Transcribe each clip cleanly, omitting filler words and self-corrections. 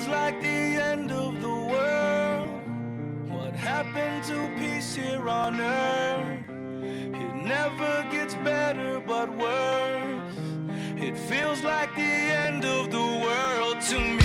feels like the end of the world. What happened to peace here on earth? It never gets better but worse. It feels like the end of the world to me.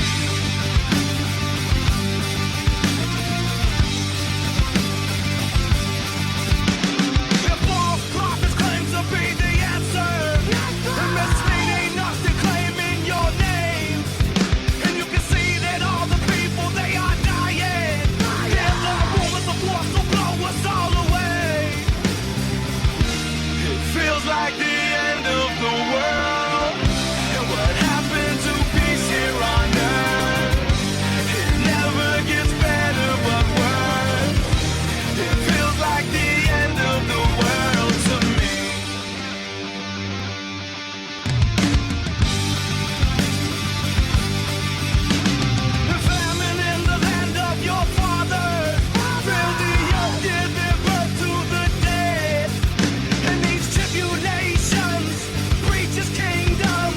Like the end of the world, and what happened to peace here on earth? It never gets better but worse. It feels like the end of the world to me. The famine in the land of your fathers, fill the earth, give their birth to the dead, and these tribulations breach his kingdom,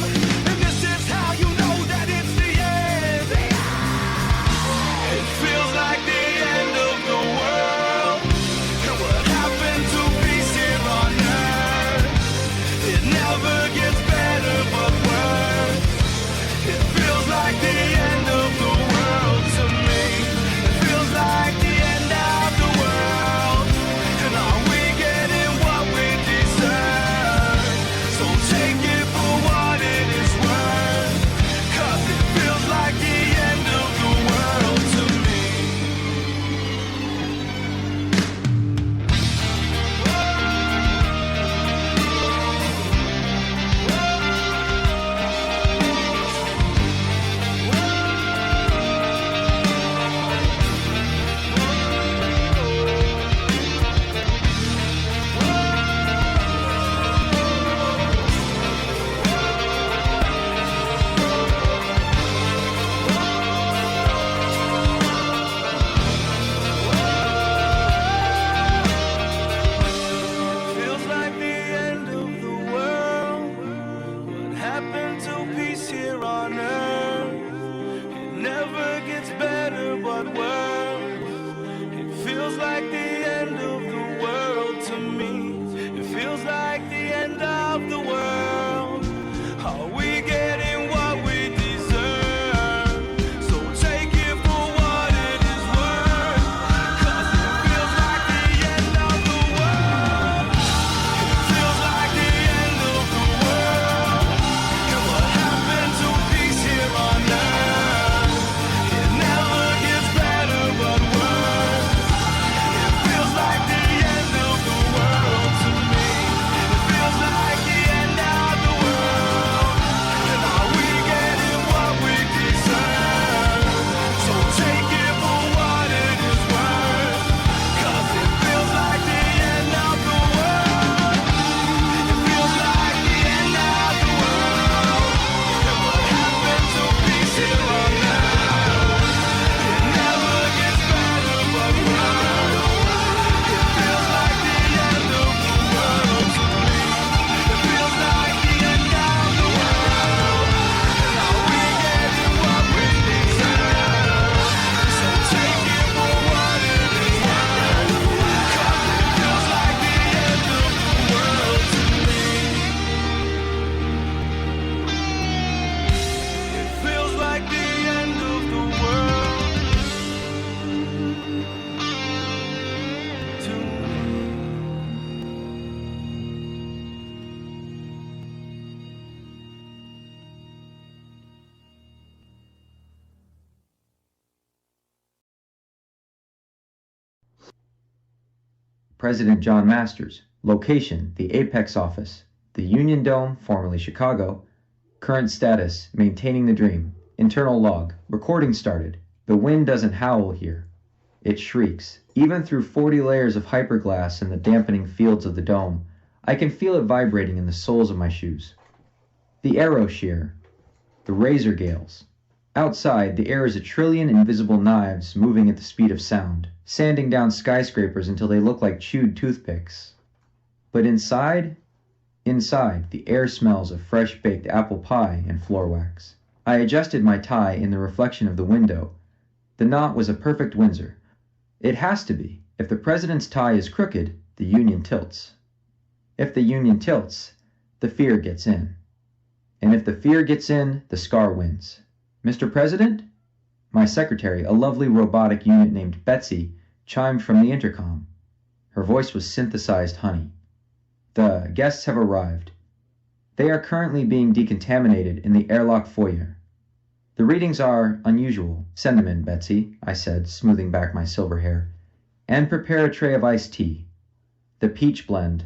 and this is how you know that it's the end. It feels like the end of the world, and what happened to peace here on earth? It never gets better but worse. It feels like the end of the world to me. It feels like the end of the world, and are we getting what we deserve? So take it for what it is worth, 'cause it feels like the end of the world to me. Feels like the end of the world. What happened to peace here on earth? It never gets better but worse. It feels like the end of the world to me. It feels like the end of the world. Are we getting what we deserve? So take it for what it is worth, 'cause it feels like the end of the world. It feels like the end of the world, and what happened to peace here on earth? It never gets better but worse. It feels like the end of the world to me. It feels like the end of the world, and are we getting what we deserve? So take it for what it is worth, 'cause it feels like the end of the world. It feels like the end of the world, and what happened to peace here on earth? It never gets better but worse. It feels like the end of the world to me. It feels like the end of the world, and are we getting what we deserve? So take it for what it is worth, 'cause it feels like the end of the world to me. It feels like the end of the world to me. President John Masters. Location, the Apex Office. The Union Dome, formerly Chicago. Current status, maintaining the dream. Internal log. Recording started. The wind doesn't howl here. It shrieks. Even through 40 layers of hyperglass in the dampening fields of the dome, I can feel it vibrating in the soles of my shoes. The arrow shear. The razor gales. Outside, the air is a trillion invisible knives moving at the speed of sound, sanding down skyscrapers until they look like chewed toothpicks. But inside, the air smells of fresh-baked apple pie and floor wax. I adjusted my tie in the reflection of the window. The knot was a perfect Windsor. It has to be. If the president's tie is crooked, the Union tilts. If the Union tilts, the fear gets in. And if the fear gets in, the scar wins. Mr. President? My secretary, a lovely robotic unit named Betsy, chimed from the intercom. Her voice was synthesized honey. The guests have arrived. They are currently being decontaminated in the airlock foyer. The readings are unusual. Send them in, Betsy, I said, smoothing back my silver hair. And prepare a tray of iced tea. The peach blend.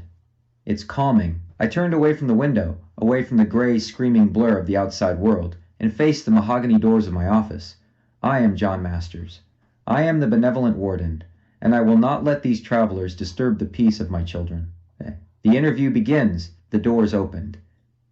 It's calming. I turned away from the window, away from the gray, screaming blur of the outside world, and faced the mahogany doors of my office. I am John Masters. I am the benevolent warden, and I will not let these travelers disturb the peace of my children. The interview begins. The doors opened.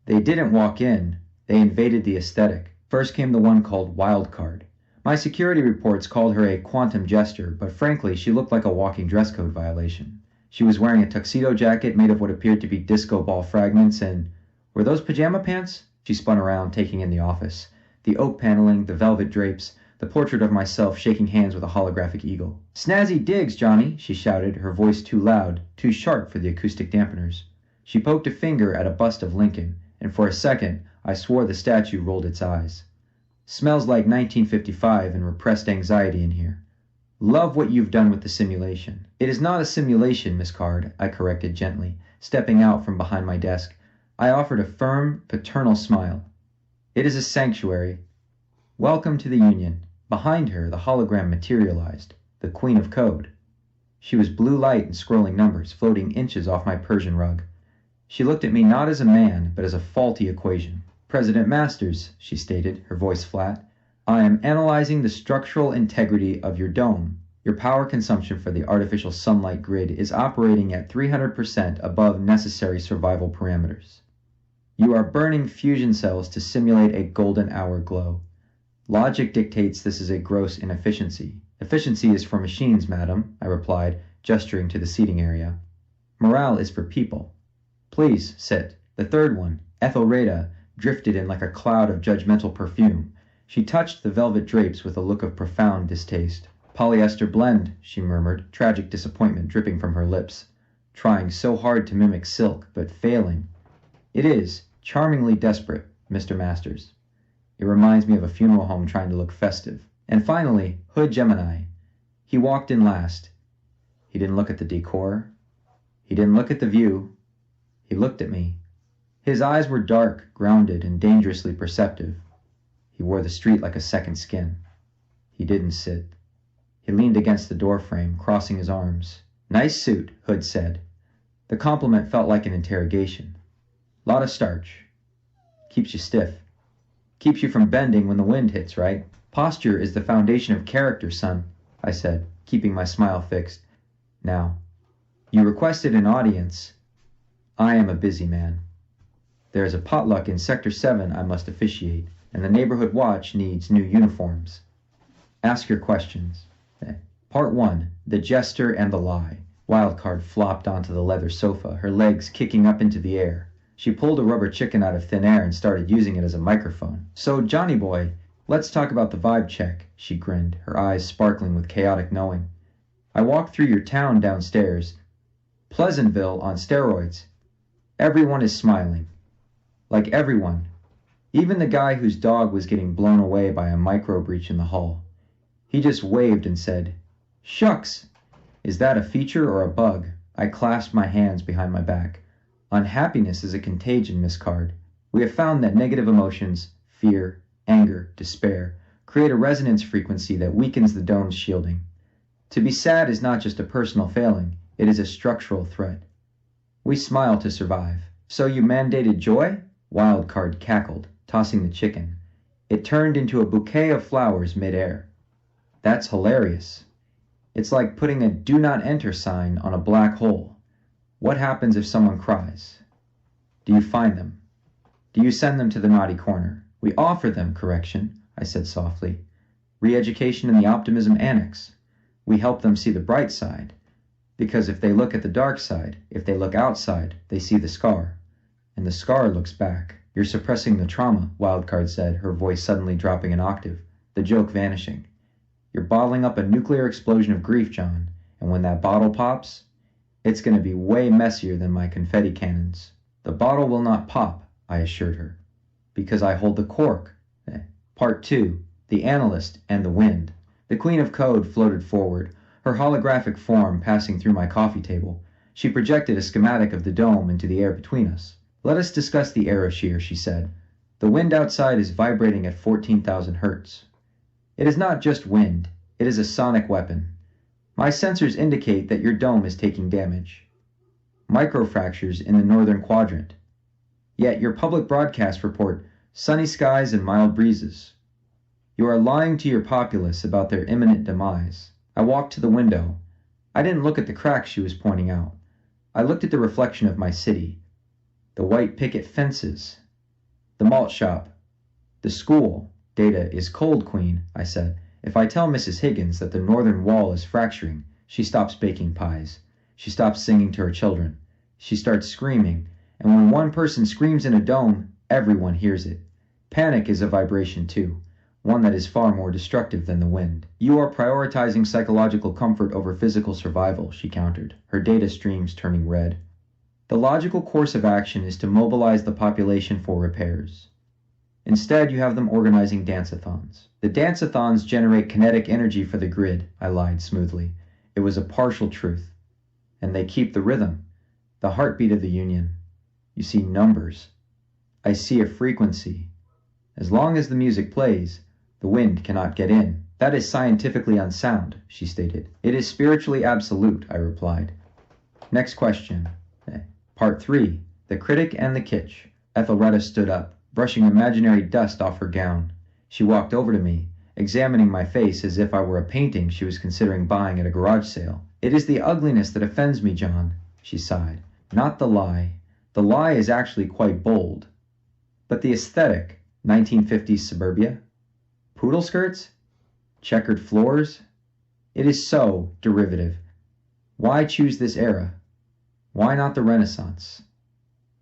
They didn't walk in. They invaded the aesthetic. First came the one called Wildcard. My security reports called her a quantum jester, but frankly, she looked like a walking dress code violation. She was wearing a tuxedo jacket made of what appeared to be disco ball fragments, and were those pajama pants? She spun around, taking in the office. The oak paneling, the velvet drapes, the portrait of myself shaking hands with a holographic eagle. Snazzy digs, Johnny, she shouted, her voice too loud, too sharp for the acoustic dampeners. She poked a finger at a bust of Lincoln, and for a second, I swore the statue rolled its eyes. Smells like 1955 and repressed anxiety in here. Love what you've done with the simulation. It is not a simulation, Miss Card, I corrected gently, stepping out from behind my desk. I offered a firm, paternal smile. It is a sanctuary. Welcome to the Union. Behind her, the hologram materialized, the Queen of Code. She was blue light and scrolling numbers, floating inches off my Persian rug. She looked at me not as a man, but as a faulty equation. President Masters, she stated, her voice flat, I am analyzing the structural integrity of your dome. Your power consumption for the artificial sunlight grid is operating at 300% above necessary survival parameters. You are burning fusion cells to simulate a golden hour glow. Logic dictates this is a gross inefficiency. Efficiency is for machines, madam, I replied, gesturing to the seating area. Morale is for people. Please, sit. The third one, Ethelreda, drifted in like a cloud of judgmental perfume. She touched the velvet drapes with a look of profound distaste. Polyester blend, she murmured, tragic disappointment dripping from her lips. Trying so hard to mimic silk, but failing. It is, charmingly desperate, Mr. Masters. It reminds me of a funeral home trying to look festive. And finally, Hood Gemini. He walked in last. He didn't look at the decor. He didn't look at the view. He looked at me. His eyes were dark, grounded, and dangerously perceptive. He wore the street like a second skin. He didn't sit. He leaned against the doorframe, crossing his arms. Nice suit, Hood said. The compliment felt like an interrogation. Lot of starch. Keeps you stiff. Keeps you from bending when the wind hits, right? Posture is the foundation of character, son, I said, keeping my smile fixed. Now, you requested an audience. I am a busy man. There is a potluck in Sector 7 I must officiate, and the neighborhood watch needs new uniforms. Ask your questions. Part 1, The Jester and the Lie. Wildcard flopped onto the leather sofa, her legs kicking up into the air. She pulled a rubber chicken out of thin air and started using it as a microphone. So, Johnny boy, let's talk about the vibe check, she grinned, her eyes sparkling with chaotic knowing. I walked through your town downstairs. Pleasantville on steroids. Everyone is smiling. Like everyone. Even the guy whose dog was getting blown away by a micro breach in the hall. He just waved and said, Shucks! Is that a feature or a bug? I clasped my hands behind my back. Unhappiness is a contagion, Miss Card. We have found that negative emotions, fear, anger, despair, create a resonance frequency that weakens the dome's shielding. To be sad is not just a personal failing, it is a structural threat. We smile to survive. So you mandated joy? Wildcard cackled, tossing the chicken. It turned into a bouquet of flowers mid-air. That's hilarious. It's like putting a do not enter sign on a black hole. What happens if someone cries? Do you find them? Do you send them to the naughty corner? We offer them correction, I said softly. Re-education in the optimism annex. We help them see the bright side. Because if they look at the dark side, if they look outside, they see the scar. And the scar looks back. You're suppressing the trauma, Wildcard said, her voice suddenly dropping an octave, the joke vanishing. You're bottling up a nuclear explosion of grief, John, and when that bottle pops, it's going to be way messier than my confetti cannons. The bottle will not pop, I assured her, because I hold the cork. Part 2, The Analyst and the Wind. The Queen of Code floated forward, her holographic form passing through my coffee table. She projected a schematic of the dome into the air between us. Let us discuss the aeroshear, she said. The wind outside is vibrating at 14,000 hertz. It is not just wind, it is a sonic weapon. My sensors indicate that your dome is taking damage. Microfractures in the northern quadrant. Yet your public broadcasts report sunny skies and mild breezes. You are lying to your populace about their imminent demise. I walked to the window. I didn't look at the cracks she was pointing out. I looked at the reflection of my city. The white picket fences. The malt shop. The school. Data is cold, Queen, I said. If I tell Mrs. Higgins that the northern wall is fracturing, she stops baking pies. She stops singing to her children. She starts screaming. And when one person screams in a dome, everyone hears it. Panic is a vibration too, one that is far more destructive than the wind. You are prioritizing psychological comfort over physical survival, she countered, her data streams turning red. The logical course of action is to mobilize the population for repairs. Instead, you have them organizing dance-a-thons. The dance-a-thons generate kinetic energy for the grid, I lied smoothly. It was a partial truth. And they keep the rhythm, the heartbeat of the Union. You see numbers. I see a frequency. As long as the music plays, the wind cannot get in. That is scientifically unsound, she stated. It is spiritually absolute, I replied. Next question. Part 3, The Critic and the Kitsch. Ethelreda stood up, brushing imaginary dust off her gown. She walked over to me, examining my face as if I were a painting she was considering buying at a garage sale. It is the ugliness that offends me, John, she sighed. Not the lie. The lie is actually quite bold. But the aesthetic, 1950s suburbia, poodle skirts, checkered floors, it is so derivative. Why choose this era? Why not the Renaissance?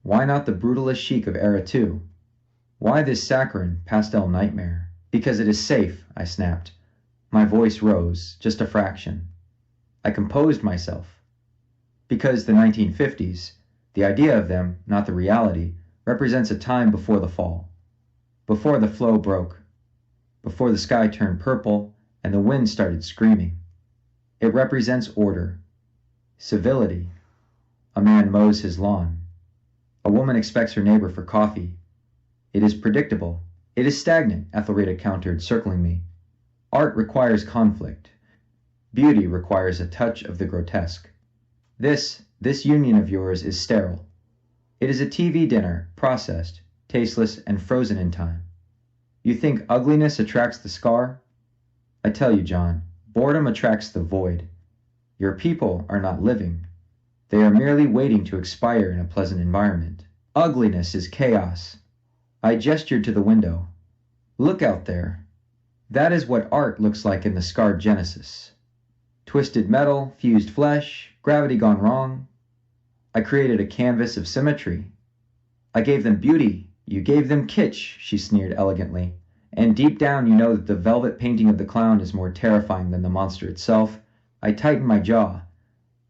Why not the brutalist chic of era 2? Why this saccharine pastel nightmare? Because it is safe, I snapped. My voice rose, just a fraction. I composed myself. Because the 1950s, the idea of them, not the reality, represents a time before the fall. Before the flow broke. Before the sky turned purple and the wind started screaming. It represents order. Civility. A man mows his lawn. A woman expects her neighbor for coffee. It is predictable. It is stagnant, Ethelreda countered, circling me. Art requires conflict. Beauty requires a touch of the grotesque. This union of yours is sterile. It is a TV dinner, processed, tasteless, and frozen in time. You think ugliness attracts the scar? I tell you, John, boredom attracts the void. Your people are not living. They are merely waiting to expire in a pleasant environment. Ugliness is chaos. I gestured to the window. Look out there. That is what art looks like in the scarred Genesis. Twisted metal, fused flesh, gravity gone wrong. I created a canvas of symmetry. I gave them beauty. You gave them kitsch, she sneered elegantly. And deep down you know that the velvet painting of the clown is more terrifying than the monster itself. I tightened my jaw.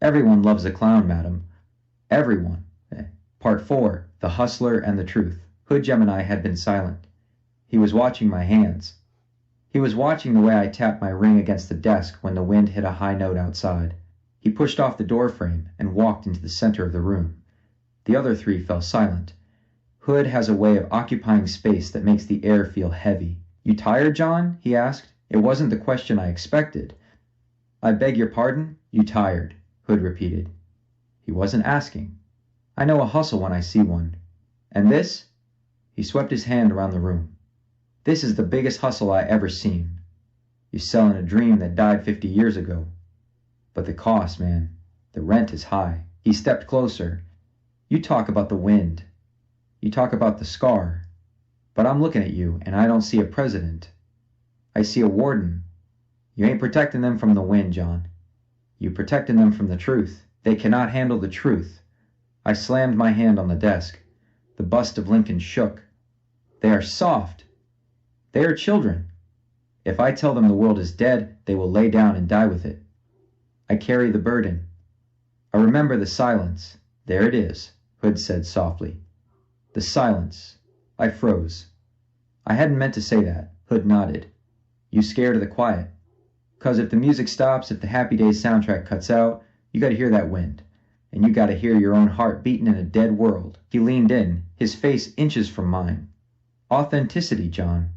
Everyone loves a clown, madam. Everyone. Part 4, The Hustler and the Truth. Hood Gemini had been silent. He was watching my hands. He was watching the way I tapped my ring against the desk when the wind hit a high note outside. He pushed off the doorframe and walked into the center of the room. The other three fell silent. Hood has a way of occupying space that makes the air feel heavy. You tired, John? He asked. It wasn't the question I expected. I beg your pardon? You tired, Hood repeated. He wasn't asking. I know a hustle when I see one. And this? He swept his hand around the room. This is the biggest hustle I ever seen. You're selling a dream that died 50 years ago. But the cost, man, the rent is high. He stepped closer. You talk about the wind. You talk about the scar. But I'm looking at you, and I don't see a president. I see a warden. You ain't protecting them from the wind, John. You protecting them from the truth. They cannot handle the truth. I slammed my hand on the desk. The bust of Lincoln shook. They are soft. They are children. If I tell them the world is dead, they will lay down and die with it. I carry the burden. I remember the silence. There it is, Hood said softly. The silence. I froze. I hadn't meant to say that. Hood nodded. You scared of the quiet. 'Cause if the music stops, if the Happy Days soundtrack cuts out, you gotta hear that wind. And you gotta hear your own heart beating in a dead world. He leaned in, his face inches from mine. Authenticity, John.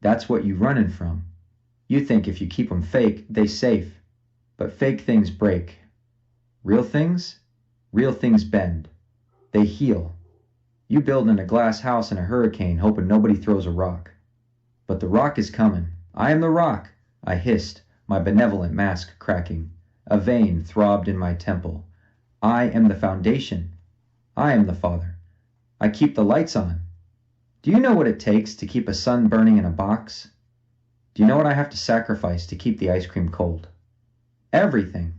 That's what you running from. You think if you keep 'em fake, they safe. But fake things break. Real things? Real things bend. They heal. You building a glass house in a hurricane hoping nobody throws a rock. But the rock is coming. I am the rock, I hissed, my benevolent mask cracking. A vein throbbed in my temple. I am the foundation. I am the father. I keep the lights on. Do you know what it takes to keep a sun burning in a box? Do you know what I have to sacrifice to keep the ice cream cold? Everything.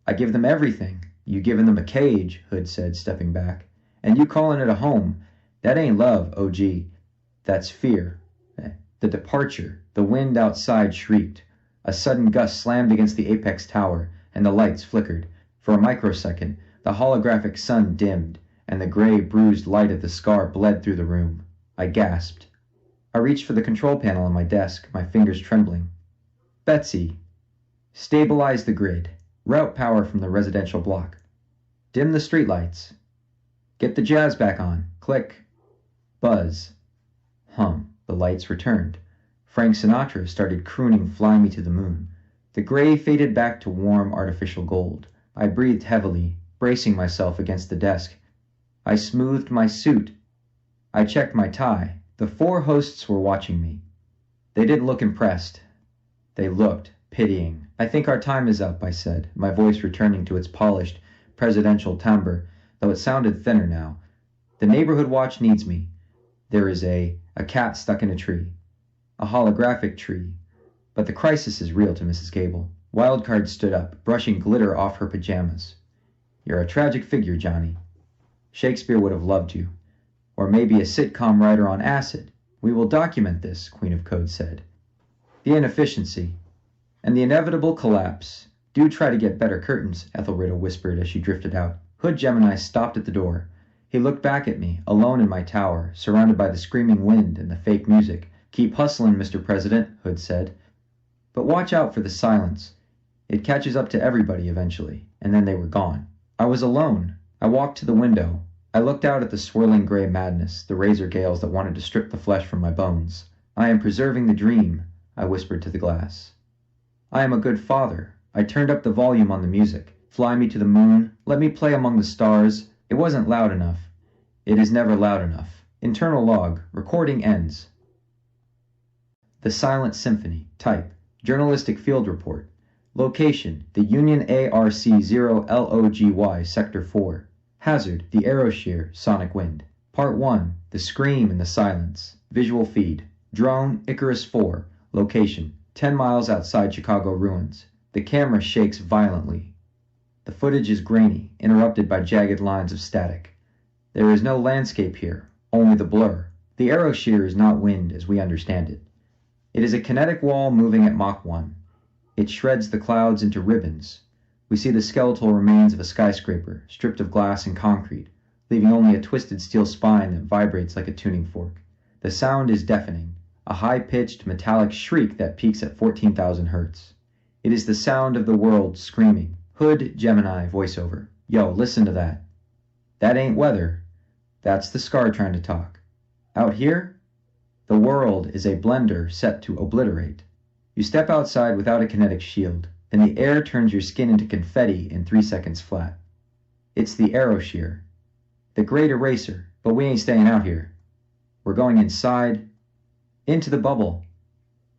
I give them everything. You giving them a cage, Hood said, stepping back. And you calling it a home. That ain't love, OG. That's fear. The departure. The wind outside shrieked. A sudden gust slammed against the apex tower, and the lights flickered. For a microsecond, the holographic sun dimmed, and the gray, bruised light of the scar bled through the room. I gasped. I reached for the control panel on my desk, my fingers trembling. Betsy. Stabilize the grid. Route power from the residential block. Dim the streetlights. Get the jazz back on. Click. Buzz. Hum. The lights returned. Frank Sinatra started crooning Fly Me to the Moon. The gray faded back to warm artificial gold. I breathed heavily, bracing myself against the desk. I smoothed my suit. I checked my tie. The 4 hosts were watching me. They didn't look impressed. They looked pitying. I think our time is up, I said, my voice returning to its polished, presidential timbre, though it sounded thinner now. The neighborhood watch needs me. There is a cat stuck in a tree. A holographic tree. But the crisis is real to Mrs. Gable. Wildcard stood up, brushing glitter off her pajamas. You're a tragic figure, Johnny. Shakespeare would have loved you. Or maybe a sitcom writer on acid. We will document this, Queen of Code said. The inefficiency. And the inevitable collapse. Do try to get better curtains, Ethelrida whispered as she drifted out. Hood Gemini stopped at the door. He looked back at me, alone in my tower, surrounded by the screaming wind and the fake music. Keep hustling, Mr. President, Hood said. But watch out for the silence. It catches up to everybody eventually. And then they were gone. I was alone. I walked to the window. I looked out at the swirling gray madness, the razor gales that wanted to strip the flesh from my bones. I am preserving the dream, I whispered to the glass. I am a good father. I turned up the volume on the music. Fly me to the moon. Let me play among the stars. It wasn't loud enough. It is never loud enough. Internal log. Recording ends. The Silent Symphony. Type. Journalistic Field Report. Location. The Union ARC-0LOGY, Sector 4. Hazard. The Aeroshear, Sonic Wind. Part 1. The Scream in the Silence. Visual feed. Drone, Icarus 4. Location. 10 miles outside Chicago ruins. The camera shakes violently. The footage is grainy, interrupted by jagged lines of static. There is no landscape here, only the blur. The Aeroshear is not wind as we understand it. It is a kinetic wall moving at Mach 1. It shreds the clouds into ribbons. We see the skeletal remains of a skyscraper, stripped of glass and concrete, leaving only a twisted steel spine that vibrates like a tuning fork. The sound is deafening, a high-pitched metallic shriek that peaks at 14,000 hertz. It is the sound of the world screaming. Hood Gemini voiceover. Yo, listen to that. That ain't weather. That's the scar trying to talk. Out here, the world is a blender set to obliterate. You step outside without a kinetic shield, and the air turns your skin into confetti in 3 seconds flat. It's the Aeroshear. The great eraser, but we ain't staying out here. We're going inside, into the bubble,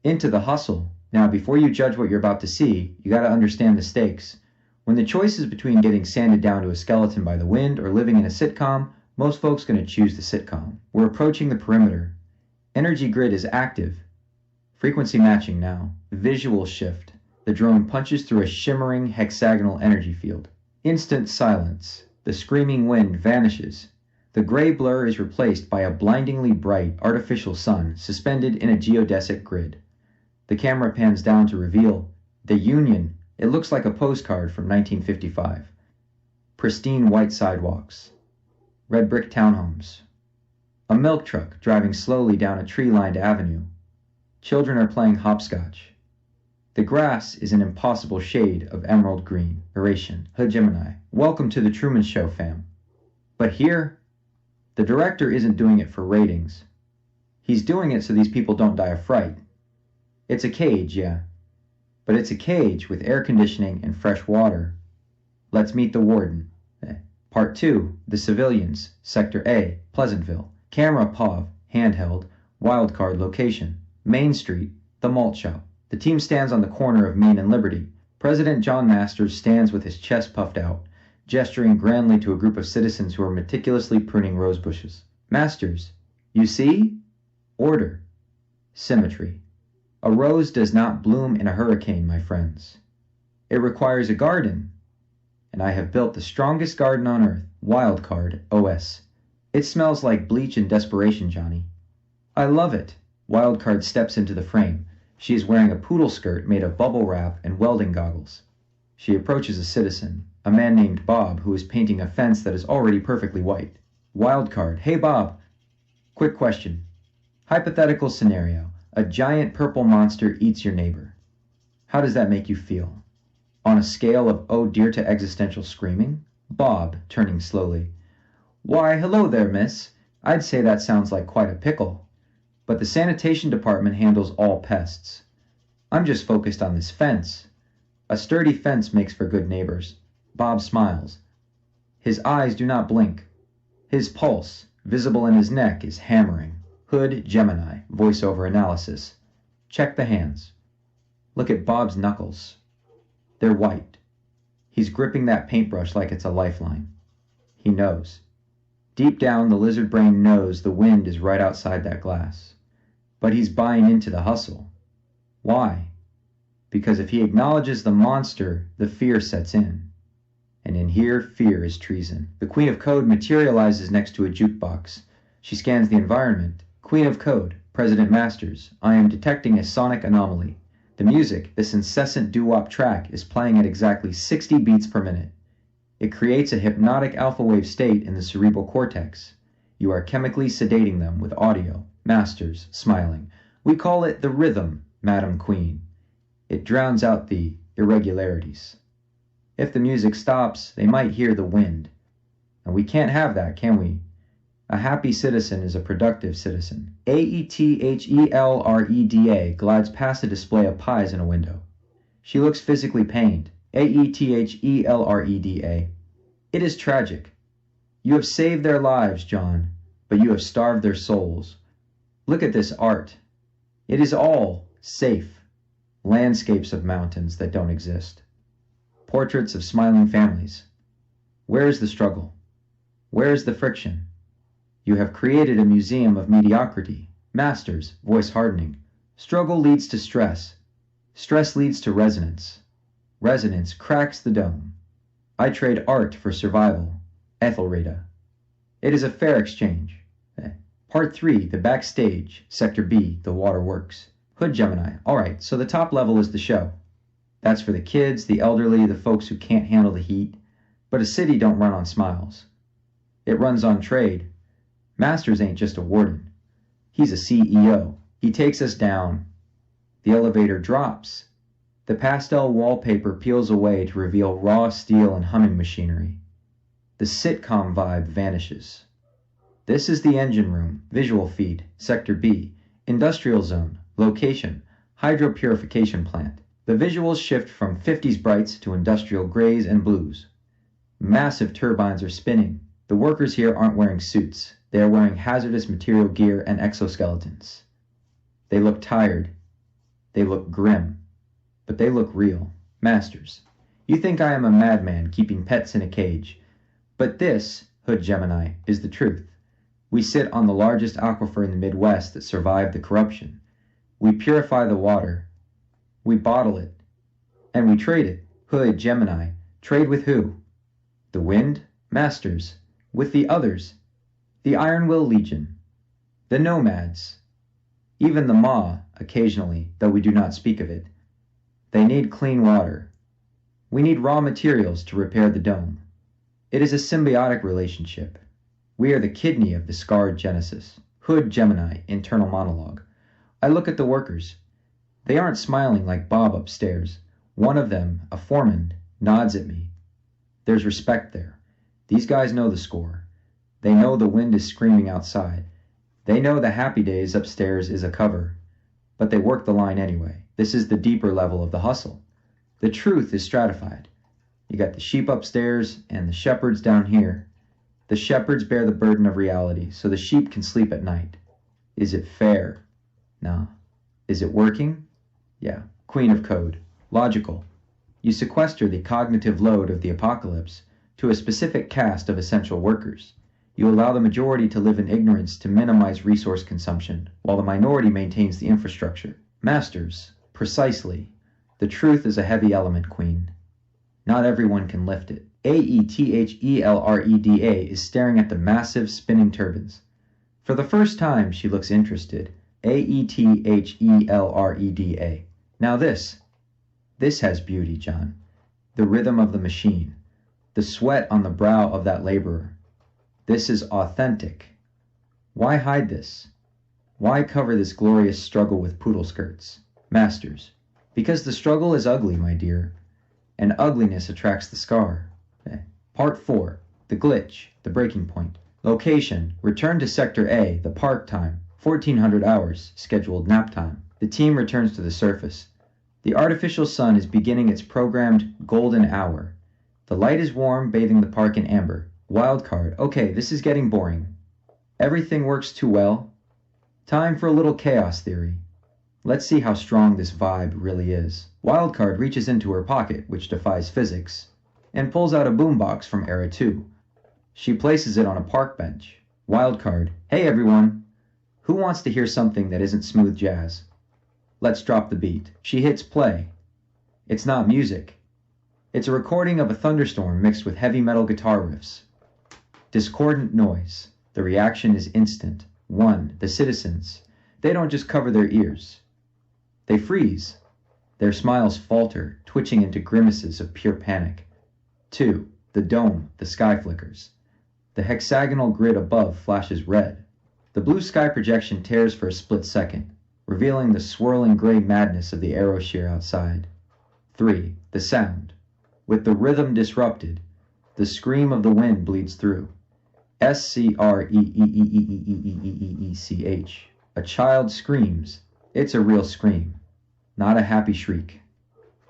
into the hustle. Now, before you judge what you're about to see, you gotta understand the stakes. When the choice is between getting sanded down to a skeleton by the wind or living in a sitcom, most folks gonna choose the sitcom. We're approaching the perimeter. Energy grid is active. Frequency matching now. Visual shift. The drone punches through a shimmering hexagonal energy field. Instant silence. The screaming wind vanishes. The gray blur is replaced by a blindingly bright artificial sun suspended in a geodesic grid. The camera pans down to reveal the Union. It looks like a postcard from 1955. Pristine white sidewalks. Red brick townhomes. A milk truck driving slowly down a tree-lined avenue. Children are playing hopscotch. The grass is an impossible shade of emerald green. Oration. Hood Gemini. Welcome to the Truman Show, fam. But here, the director isn't doing it for ratings. He's doing it so these people don't die of fright. It's a cage, yeah. But it's a cage with air conditioning and fresh water. Let's meet the warden. Part 2, The Civilians, Sector A, Pleasantville. Camera POV, handheld, wildcard location. Main Street, the malt shop. The team stands on the corner of Main and Liberty. President John Masters stands with his chest puffed out, gesturing grandly to a group of citizens who are meticulously pruning rose bushes. Masters, you see? Order. Symmetry. A rose does not bloom in a hurricane, my friends. It requires a garden. And I have built the strongest garden on earth. Wildcard, OS. It smells like bleach and desperation, Johnny. I love it. Wildcard steps into the frame. She is wearing a poodle skirt made of bubble wrap and welding goggles. She approaches a citizen, a man named Bob, who is painting a fence that is already perfectly white. Wildcard, hey Bob. Quick question. Hypothetical scenario. A giant purple monster eats your neighbor. How does that make you feel? On a scale of oh dear to existential screaming? Bob, turning slowly. Why, hello there, miss. I'd say that sounds like quite a pickle. But the sanitation department handles all pests. I'm just focused on this fence. A sturdy fence makes for good neighbors. Bob smiles. His eyes do not blink. His pulse, visible in his neck, is hammering. Hood Gemini, voiceover analysis. Check the hands. Look at Bob's knuckles. They're white. He's gripping that paintbrush like it's a lifeline. He knows. Deep down, the lizard brain knows the wind is right outside that glass. But he's buying into the hustle. Why? Because if he acknowledges the monster, the fear sets in. And in here, fear is treason. The Queen of Code materializes next to a jukebox. She scans the environment. Queen of Code, President Masters, I am detecting a sonic anomaly. The music, this incessant doo-wop track, is playing at exactly 60 beats per minute. It creates a hypnotic alpha wave state in the cerebral cortex. You are chemically sedating them with audio. Masters, smiling. We call it the rhythm, Madam Queen. It drowns out the irregularities. If the music stops, they might hear the wind. And we can't have that, can we? A happy citizen is a productive citizen. Aethelreda glides past a display of pies in a window. She looks physically pained. Aethelreda. It is tragic. You have saved their lives, John, but you have starved their souls. Look at this art. It is all safe. Landscapes of mountains that don't exist. Portraits of smiling families. Where is the struggle? Where is the friction? You have created a museum of mediocrity. Masters, voice hardening. Struggle leads to stress. Stress leads to resonance. Resonance cracks the dome. I trade art for survival. Ethelreda. It is a fair exchange. Part 3, the backstage. Sector B, the waterworks. Hood Gemini. Alright, so the top level is the show. That's for the kids, the elderly, the folks who can't handle the heat. But a city don't run on smiles. It runs on trade. Masters ain't just a warden. He's a CEO. He takes us down. The elevator drops. The pastel wallpaper peels away to reveal raw steel and humming machinery. The sitcom vibe vanishes. This is the engine room, visual feed, Sector B, industrial zone, location, hydropurification plant. The visuals shift from 50s brights to industrial grays and blues. Massive turbines are spinning. The workers here aren't wearing suits. They are wearing hazardous material gear and exoskeletons. They look tired. They look grim. But they look real. Masters, you think I am a madman keeping pets in a cage. But this, Hood Gemini, is the truth. We sit on the largest aquifer in the Midwest that survived the corruption. We purify the water. We bottle it. And we trade it. Hood Gemini. Trade with who? The wind? Masters. With the others. The Iron Will Legion. The Nomads. Even the Maw, occasionally, though we do not speak of it. They need clean water. We need raw materials to repair the dome. It is a symbiotic relationship. We are the kidney of the scarred Genesis. Hood Gemini, internal monologue. I look at the workers. They aren't smiling like Bob upstairs. One of them, a foreman, nods at me. There's respect there. These guys know the score. They know the wind is screaming outside. They know the happy days upstairs is a cover. But they work the line anyway. This is the deeper level of the hustle. The truth is stratified. You got the sheep upstairs and the shepherds down here. The shepherds bear the burden of reality, so the sheep can sleep at night. Is it fair? No. Is it working? Yeah. Queen of code. Logical. You sequester the cognitive load of the apocalypse to a specific caste of essential workers. You allow the majority to live in ignorance to minimize resource consumption, while the minority maintains the infrastructure. Masters. Precisely. The truth is a heavy element, Queen. Not everyone can lift it. Aethelreda is staring at the massive spinning turbines. For the first time, she looks interested. Aethelreda. Now this has beauty, John. The rhythm of the machine. The sweat on the brow of that laborer. This is authentic. Why hide this? Why cover this glorious struggle with poodle skirts? Masters. Because the struggle is ugly, my dear. And ugliness attracts the scar. Part 4. The glitch. The breaking point. Location. Return to Sector A. The park time. 1400 hours. Scheduled nap time. The team returns to the surface. The artificial sun is beginning its programmed golden hour. The light is warm, bathing the park in amber. Wildcard. Okay, this is getting boring. Everything works too well. Time for a little chaos theory. Let's see how strong this vibe really is. Wildcard reaches into her pocket, which defies physics, and pulls out a boombox from Era 2. She places it on a park bench. Wildcard. Hey everyone. Who wants to hear something that isn't smooth jazz? Let's drop the beat. She hits play. It's not music. It's a recording of a thunderstorm mixed with heavy metal guitar riffs. Discordant noise. The reaction is instant. 1. The citizens. They don't just cover their ears. They freeze. Their smiles falter, twitching into grimaces of pure panic. 2. The dome. The sky flickers. The hexagonal grid above flashes red. The blue sky projection tears for a split second, revealing the swirling gray madness of the arrow shear outside. 3. The sound. With the rhythm disrupted, the scream of the wind bleeds through. Screech. A child screams. It's a real scream, not a happy shriek.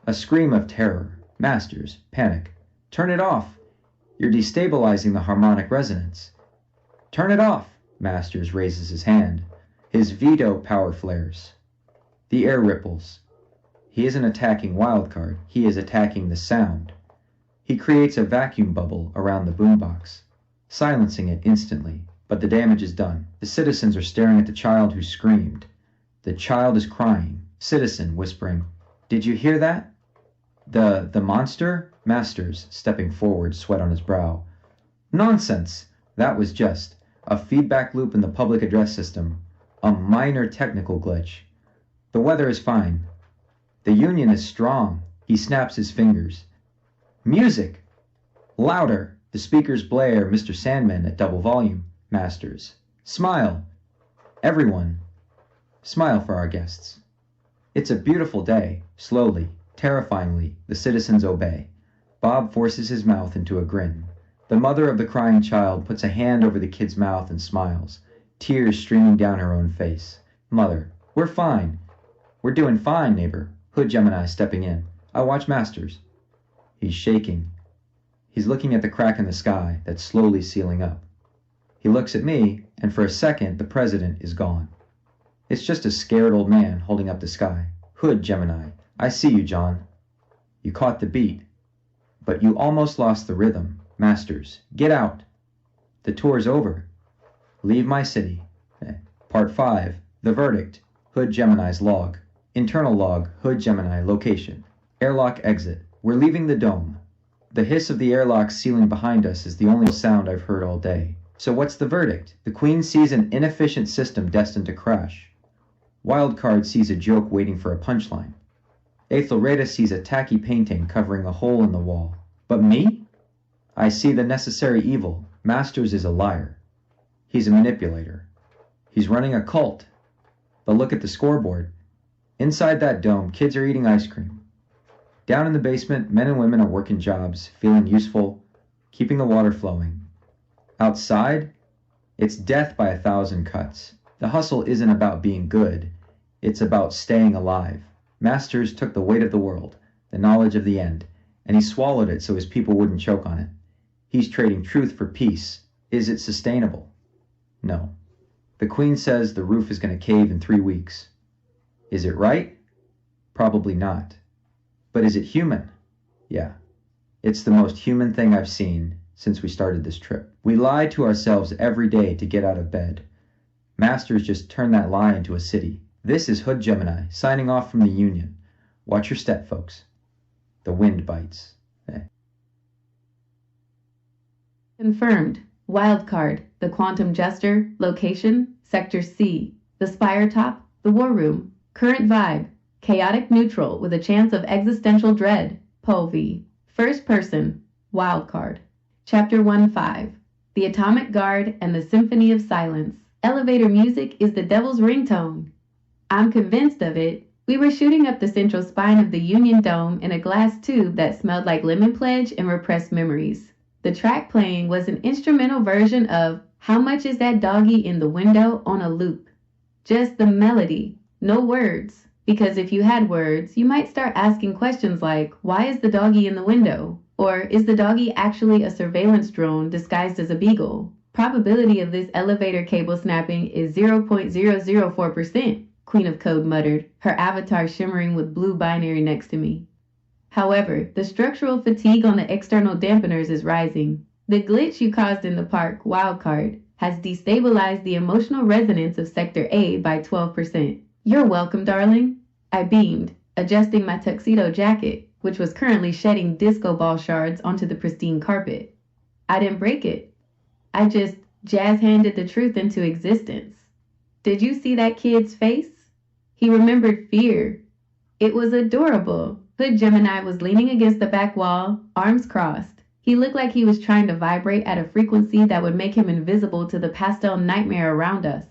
A scream of terror. Masters, panic. Turn it off. You're destabilizing the harmonic resonance. Turn it off. Masters raises his hand. His veto power flares. The air ripples. He isn't attacking Wildcard, he is attacking the sound. He creates a vacuum bubble around the boombox, silencing it instantly, but the damage is done. The citizens are staring at the child who screamed. The child is crying. Citizen whispering, "Did you hear that? The monster?" Masters, stepping forward, sweat on his brow. Nonsense! That was just a feedback loop in the public address system. A minor technical glitch. The weather is fine. The union is strong. He snaps his fingers. Music! Louder! The speakers blare Mr. Sandman at double volume. Masters. Smile! Everyone. Smile for our guests. It's a beautiful day. Slowly, terrifyingly, the citizens obey. Bob forces his mouth into a grin. The mother of the crying child puts a hand over the kid's mouth and smiles, tears streaming down her own face. Mother. We're fine. We're doing fine, neighbor. Hood Gemini stepping in. I watch Masters. He's shaking. He's looking at the crack in the sky that's slowly sealing up. He looks at me, and for a second the president is gone. It's just a scared old man holding up the sky. Hood Gemini. I see you, John. You caught the beat, but you almost lost the rhythm. Masters. Get out. The tour's over. Leave my city. Part 5. The verdict. Hood Gemini's log. Internal log. Hood Gemini. Location. Airlock exit. We're leaving the dome. The hiss of the airlock ceiling behind us is the only sound I've heard all day. So what's the verdict? The Queen sees an inefficient system destined to crash. Wildcard sees a joke waiting for a punchline. Ethelreda sees a tacky painting covering a hole in the wall. But me? I see the necessary evil. Masters is a liar. He's a manipulator. He's running a cult. But look at the scoreboard. Inside that dome, kids are eating ice cream. Down in the basement, men and women are working jobs, feeling useful, keeping the water flowing. Outside, it's death by 1,000 cuts. The hustle isn't about being good. It's about staying alive. Masters took the weight of the world, the knowledge of the end, and he swallowed it so his people wouldn't choke on it. He's trading truth for peace. Is it sustainable? No. The Queen says the roof is going to cave in 3 weeks. Is it right? Probably not. But is it human? Yeah. It's the most human thing I've seen since we started this trip. We lie to ourselves every day to get out of bed. Masters just turn that lie into a city. This is Hood Gemini, signing off from the Union. Watch your step, folks. The wind bites. Confirmed. Wildcard. The Quantum Jester. Location. Sector C. The Spire Top. The War Room. Current vibe. Chaotic neutral with a chance of existential dread. POV. First person. Wildcard. Chapter 1-5. The Atomic Guard and the Symphony of Silence. Elevator music is the devil's ringtone. I'm convinced of it. We were shooting up the central spine of the Union Dome in a glass tube that smelled like lemon pledge and repressed memories. The track playing was an instrumental version of How Much Is That Doggy in the Window on a loop. Just the melody, no words. Because if you had words, you might start asking questions like, why is the doggy in the window? Or is the doggy actually a surveillance drone disguised as a beagle? Probability of this elevator cable snapping is 0.004%, Queen of Code muttered, her avatar shimmering with blue binary next to me. However, the structural fatigue on the external dampeners is rising. The glitch you caused in the park, Wildcard, has destabilized the emotional resonance of Sector A by 12%. You're welcome, darling. I beamed, adjusting my tuxedo jacket, which was currently shedding disco ball shards onto the pristine carpet. I didn't break it. I just jazz-handed the truth into existence. Did you see that kid's face? He remembered fear. It was adorable. Hood Gemini was leaning against the back wall, arms crossed. He looked like he was trying to vibrate at a frequency that would make him invisible to the pastel nightmare around us.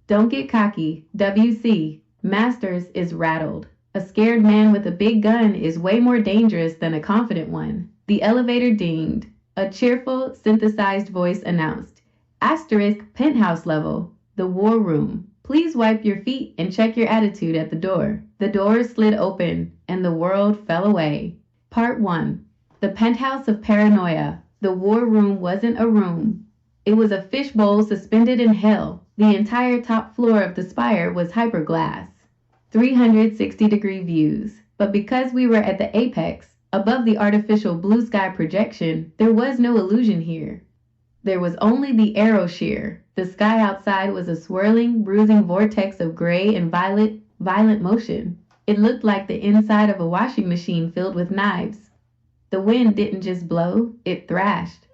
Don't get cocky. WC. Masters is rattled. A scared man with a big gun is way more dangerous than a confident one. The elevator dinged. A cheerful, synthesized voice announced, Asterisk penthouse level, the war room. Please wipe your feet and check your attitude at the door. The door slid open, and the world fell away. Part 1. The penthouse of paranoia. The war room wasn't a room. It was a fishbowl suspended in hell. The entire top floor of the spire was hyperglass. 360-degree views. But because we were at the apex, above the artificial blue sky projection, there was no illusion here. There was only the arrow shear. The sky outside was a swirling, bruising vortex of gray and violent motion. It looked like the inside of a washing machine filled with knives. The wind didn't just blow, it thrashed.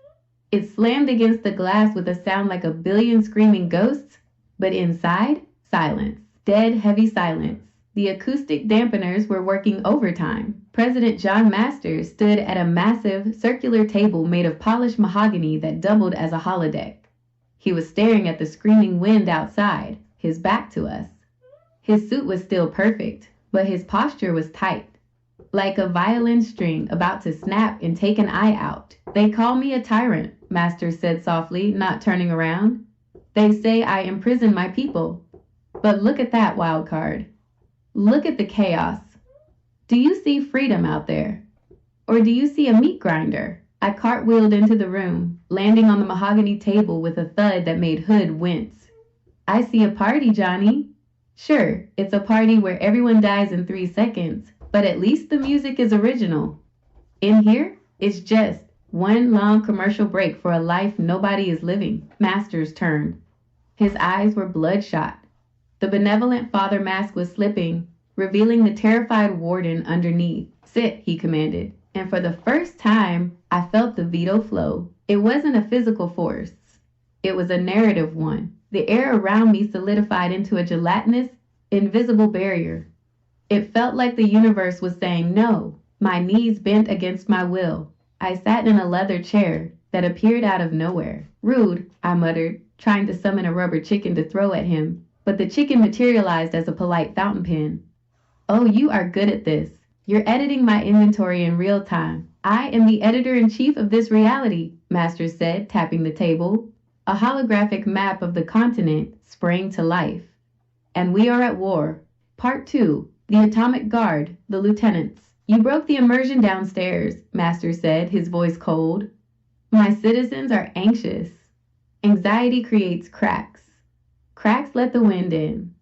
It slammed against the glass with a sound like a billion screaming ghosts, but inside, silence. Dead, heavy silence. The acoustic dampeners were working overtime. President John Masters stood at a massive, circular table made of polished mahogany that doubled as a holodeck. He was staring at the screaming wind outside, his back to us. His suit was still perfect, but his posture was tight, like a violin string about to snap and take an eye out. They call me a tyrant, Masters said softly, not turning around. They say I imprison my people. But look at that, Wildcard. Look at the chaos. Do you see freedom out there? Or do you see a meat grinder? I cartwheeled into the room, landing on the mahogany table with a thud that made Hood wince. I see a party, Johnny. Sure, it's a party where everyone dies in 3 seconds, but at least the music is original. In here, it's just one long commercial break for a life nobody is living. Masters turned. His eyes were bloodshot. The benevolent father mask was slipping, revealing the terrified warden underneath. Sit, he commanded. And for the first time, I felt the veto flow. It wasn't a physical force. It was a narrative one. The air around me solidified into a gelatinous, invisible barrier. It felt like the universe was saying no. My knees bent against my will. I sat in a leather chair that appeared out of nowhere. Rude, I muttered, trying to summon a rubber chicken to throw at him, but the chicken materialized as a polite fountain pen. Oh, you are good at this. You're editing my inventory in real time. I am the editor-in-chief of this reality, Masters said, tapping the table. A holographic map of the continent sprang to life. And we are at war. Part 2. The Atomic Guard, the Lieutenants. You broke the immersion downstairs, Masters said, his voice cold. My citizens are anxious. Anxiety creates cracks. Cracks let the wind in.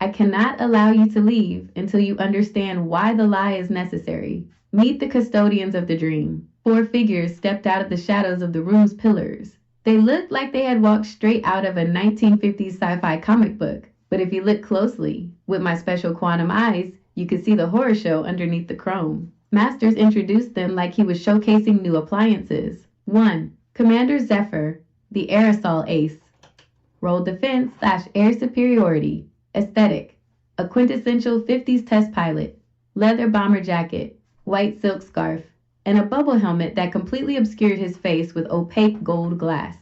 I cannot allow you to leave until you understand why the lie is necessary. Meet the custodians of the dream. 4 figures stepped out of the shadows of the room's pillars. They looked like they had walked straight out of a 1950s sci-fi comic book. But if you look closely, with my special quantum eyes, you could see the horror show underneath the chrome. Masters introduced them like he was showcasing new appliances. 1. Commander Zephyr, the aerosol ace. Roll defense/air superiority. Aesthetic. A quintessential 50s test pilot. Leather bomber jacket. White silk scarf. And a bubble helmet that completely obscured his face with opaque gold glass.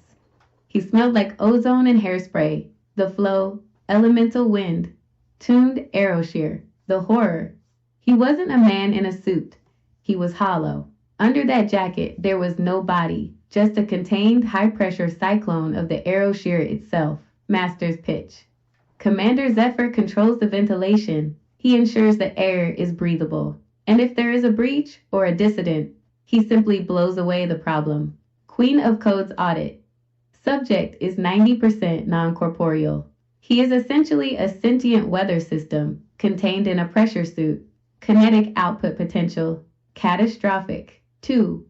He smelled like ozone and hairspray. The flow. Elemental wind. Tuned arrow shear. The horror. He wasn't a man in a suit. He was hollow. Under that jacket, there was no body, just a contained high-pressure cyclone of the arrow shear itself. Master's pitch. Commander Zephyr controls the ventilation. He ensures the air is breathable. And if there is a breach or a dissident, he simply blows away the problem. Queen of Codes audit. Subject is 90% non-corporeal. He is essentially a sentient weather system contained in a pressure suit. Kinetic output potential. Catastrophic. 2.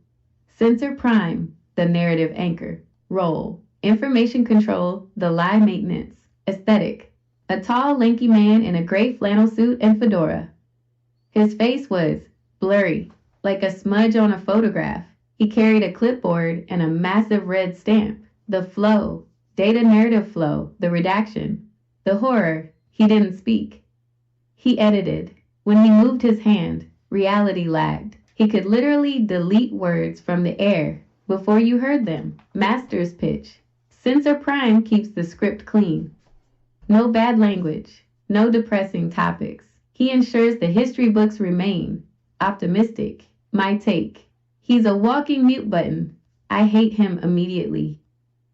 Censor Prime, the narrative anchor. Role. Information control, the lie maintenance. Aesthetic. A tall, lanky man in a gray flannel suit and fedora. His face was blurry, like a smudge on a photograph. He carried a clipboard and a massive red stamp. The flow. Data narrative flow, the redaction. The horror. He didn't speak. He edited. When he moved his hand, reality lagged. He could literally delete words from the air before you heard them. Master's pitch. Censor Prime keeps the script clean. No bad language. No depressing topics. He ensures the history books remain. Optimistic. My take. He's a walking mute button. I hate him immediately.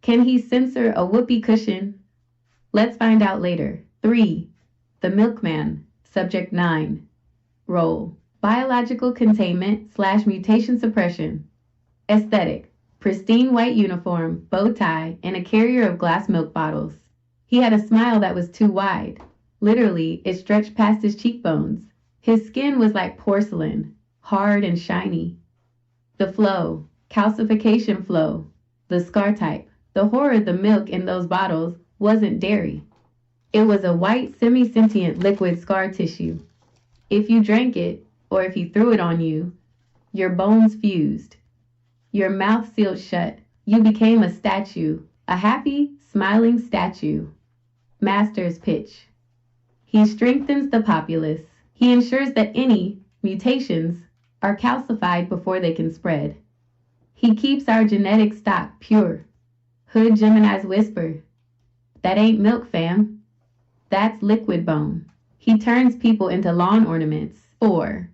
Can he censor a whoopee cushion? Let's find out later. 3. The Milkman. Subject 9. Role. Biological containment/mutation suppression. Aesthetic. Pristine white uniform, bow tie, and a carrier of glass milk bottles. He had a smile that was too wide. Literally, it stretched past his cheekbones. His skin was like porcelain, hard and shiny. The flow. Calcification flow. The scar type. The horror of the milk in those bottles wasn't dairy. It was a white, semi-sentient liquid scar tissue. If you drank it, or if he threw it on you, your bones fused. Your mouth sealed shut. You became a statue, a happy, smiling statue. Master's pitch. He strengthens the populace. He ensures that any mutations are calcified before they can spread. He keeps our genetic stock pure. Hood Gemini's whisper. That ain't milk, fam. That's liquid bone. He turns people into lawn ornaments. 4.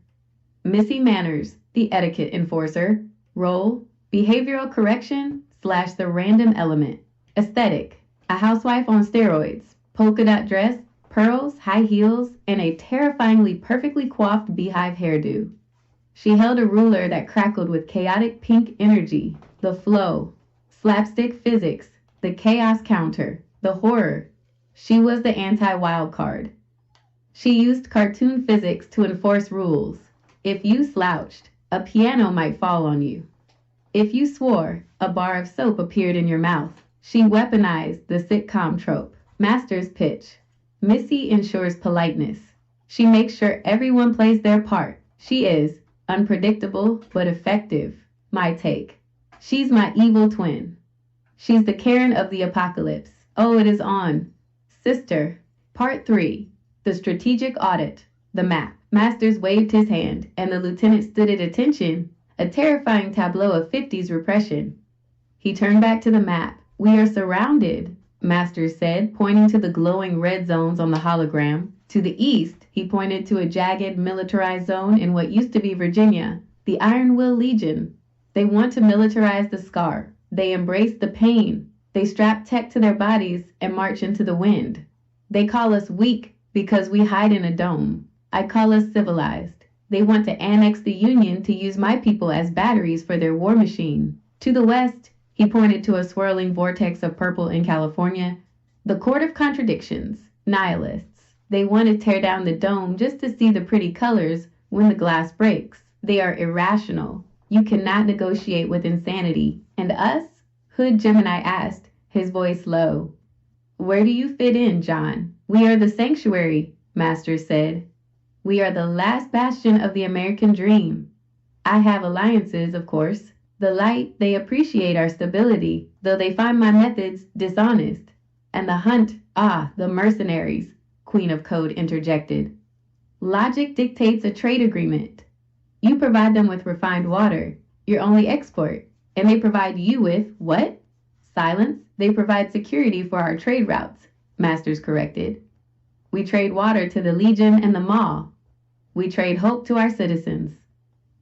Missy Manners, the etiquette enforcer. Role. Behavioral correction/the random element. Aesthetic. A housewife on steroids. Polka dot dress, pearls, high heels, and a terrifyingly perfectly coiffed beehive hairdo. She held a ruler that crackled with chaotic pink energy. The flow. Slapstick physics. The chaos counter. The horror. She was the anti-wild card. She used cartoon physics to enforce rules. If you slouched, a piano might fall on you. If you swore, a bar of soap appeared in your mouth. She weaponized the sitcom trope. Master's pitch. Missy ensures politeness. She makes sure everyone plays their part. She is unpredictable but effective. My take. She's my evil twin. She's the Karen of the apocalypse. Oh, it is on. Sister. Part 3. The strategic audit. The map. Masters waved his hand, and the lieutenant stood at attention, a terrifying tableau of 50s repression. He turned back to the map. We are surrounded, Masters said, pointing to the glowing red zones on the hologram. To the east, he pointed to a jagged, militarized zone in what used to be Virginia, the Iron Will Legion. They want to militarize the scar. They embrace the pain. They strap tech to their bodies and march into the wind. They call us weak because we hide in a dome. I call us civilized. They want to annex the Union to use my people as batteries for their war machine. To the west, he pointed to a swirling vortex of purple in California. The court of contradictions, nihilists. They want to tear down the dome just to see the pretty colors when the glass breaks. They are irrational. You cannot negotiate with insanity. And us? Hood Gemini asked, his voice low. Where do you fit in, John? We are the sanctuary, Masters said. We are the last bastion of the American dream. I have alliances, of course. The light, they appreciate our stability, though they find my methods dishonest. And the hunt, the mercenaries, Queen of Code interjected. Logic dictates a trade agreement. You provide them with refined water, your only export, and they provide you with what? Silence. They provide security for our trade routes, Masters corrected. We trade water to the Legion and the Maw. We trade hope to our citizens.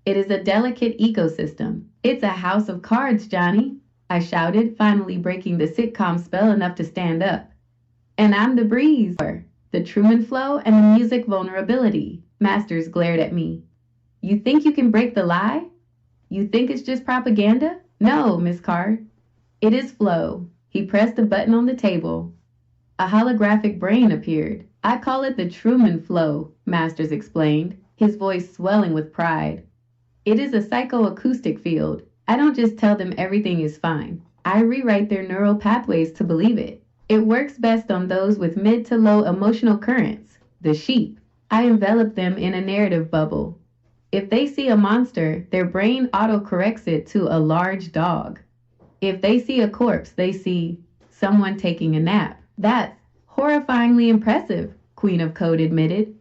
It is a delicate ecosystem. It's a house of cards, Johnny, I shouted, finally breaking the sitcom spell enough to stand up. And I'm the breeze, the Truman Flow and the music vulnerability, Masters glared at me. You think you can break the lie? You think it's just propaganda? No, Miss Card. It is flow. He pressed a button on the table. A holographic brain appeared. I call it the Truman Flow, Masters explained, his voice swelling with pride. It is a psychoacoustic field. I don't just tell them everything is fine. I rewrite their neural pathways to believe it. It works best on those with mid to low emotional currents, the sheep. I envelop them in a narrative bubble. If they see a monster, their brain auto-corrects it to a large dog. If they see a corpse, they see someone taking a nap. That's horrifyingly impressive, Queen of Code admitted.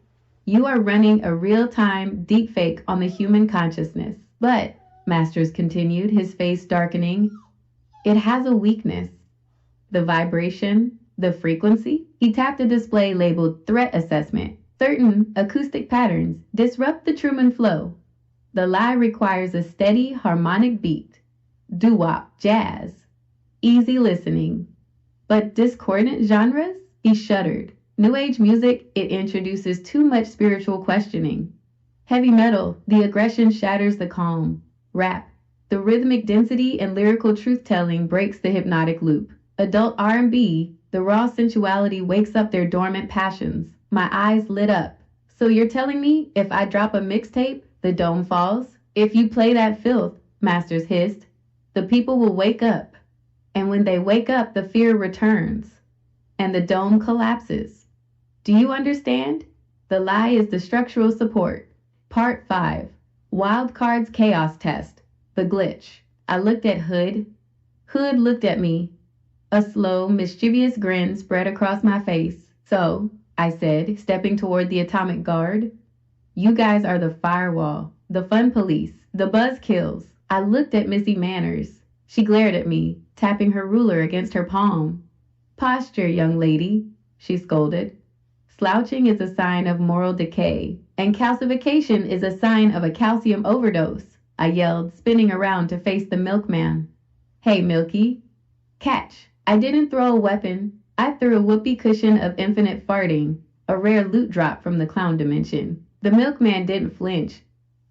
You are running a real-time deepfake on the human consciousness. But, Masters continued, his face darkening, it has a weakness. The vibration, the frequency. He tapped a display labeled Threat Assessment. Certain acoustic patterns disrupt the Truman Flow. The lie requires a steady harmonic beat. Doo-wop, jazz. Easy listening. But discordant genres? He shuddered. New Age music, it introduces too much spiritual questioning. Heavy metal, the aggression shatters the calm. Rap, the rhythmic density and lyrical truth-telling breaks the hypnotic loop. Adult R&B, the raw sensuality wakes up their dormant passions. My eyes lit up. So you're telling me if I drop a mixtape, the dome falls? If you play that filth, Masters hissed, the people will wake up. And when they wake up, the fear returns. And the dome collapses. Do you understand? The lie is the structural support. Part 5. Wild Card's Chaos Test. The glitch. I looked at Hood. Hood looked at me. A slow, mischievous grin spread across my face. So, I said, stepping toward the atomic guard, you guys are the firewall, the fun police, the buzzkills. I looked at Missy Manners. She glared at me, tapping her ruler against her palm. Posture, young lady, she scolded. Slouching is a sign of moral decay, and calcification is a sign of a calcium overdose, I yelled, spinning around to face the milkman. Hey, Milky. Catch. I didn't throw a weapon. I threw a whoopee cushion of infinite farting, a rare loot drop from the clown dimension. The milkman didn't flinch.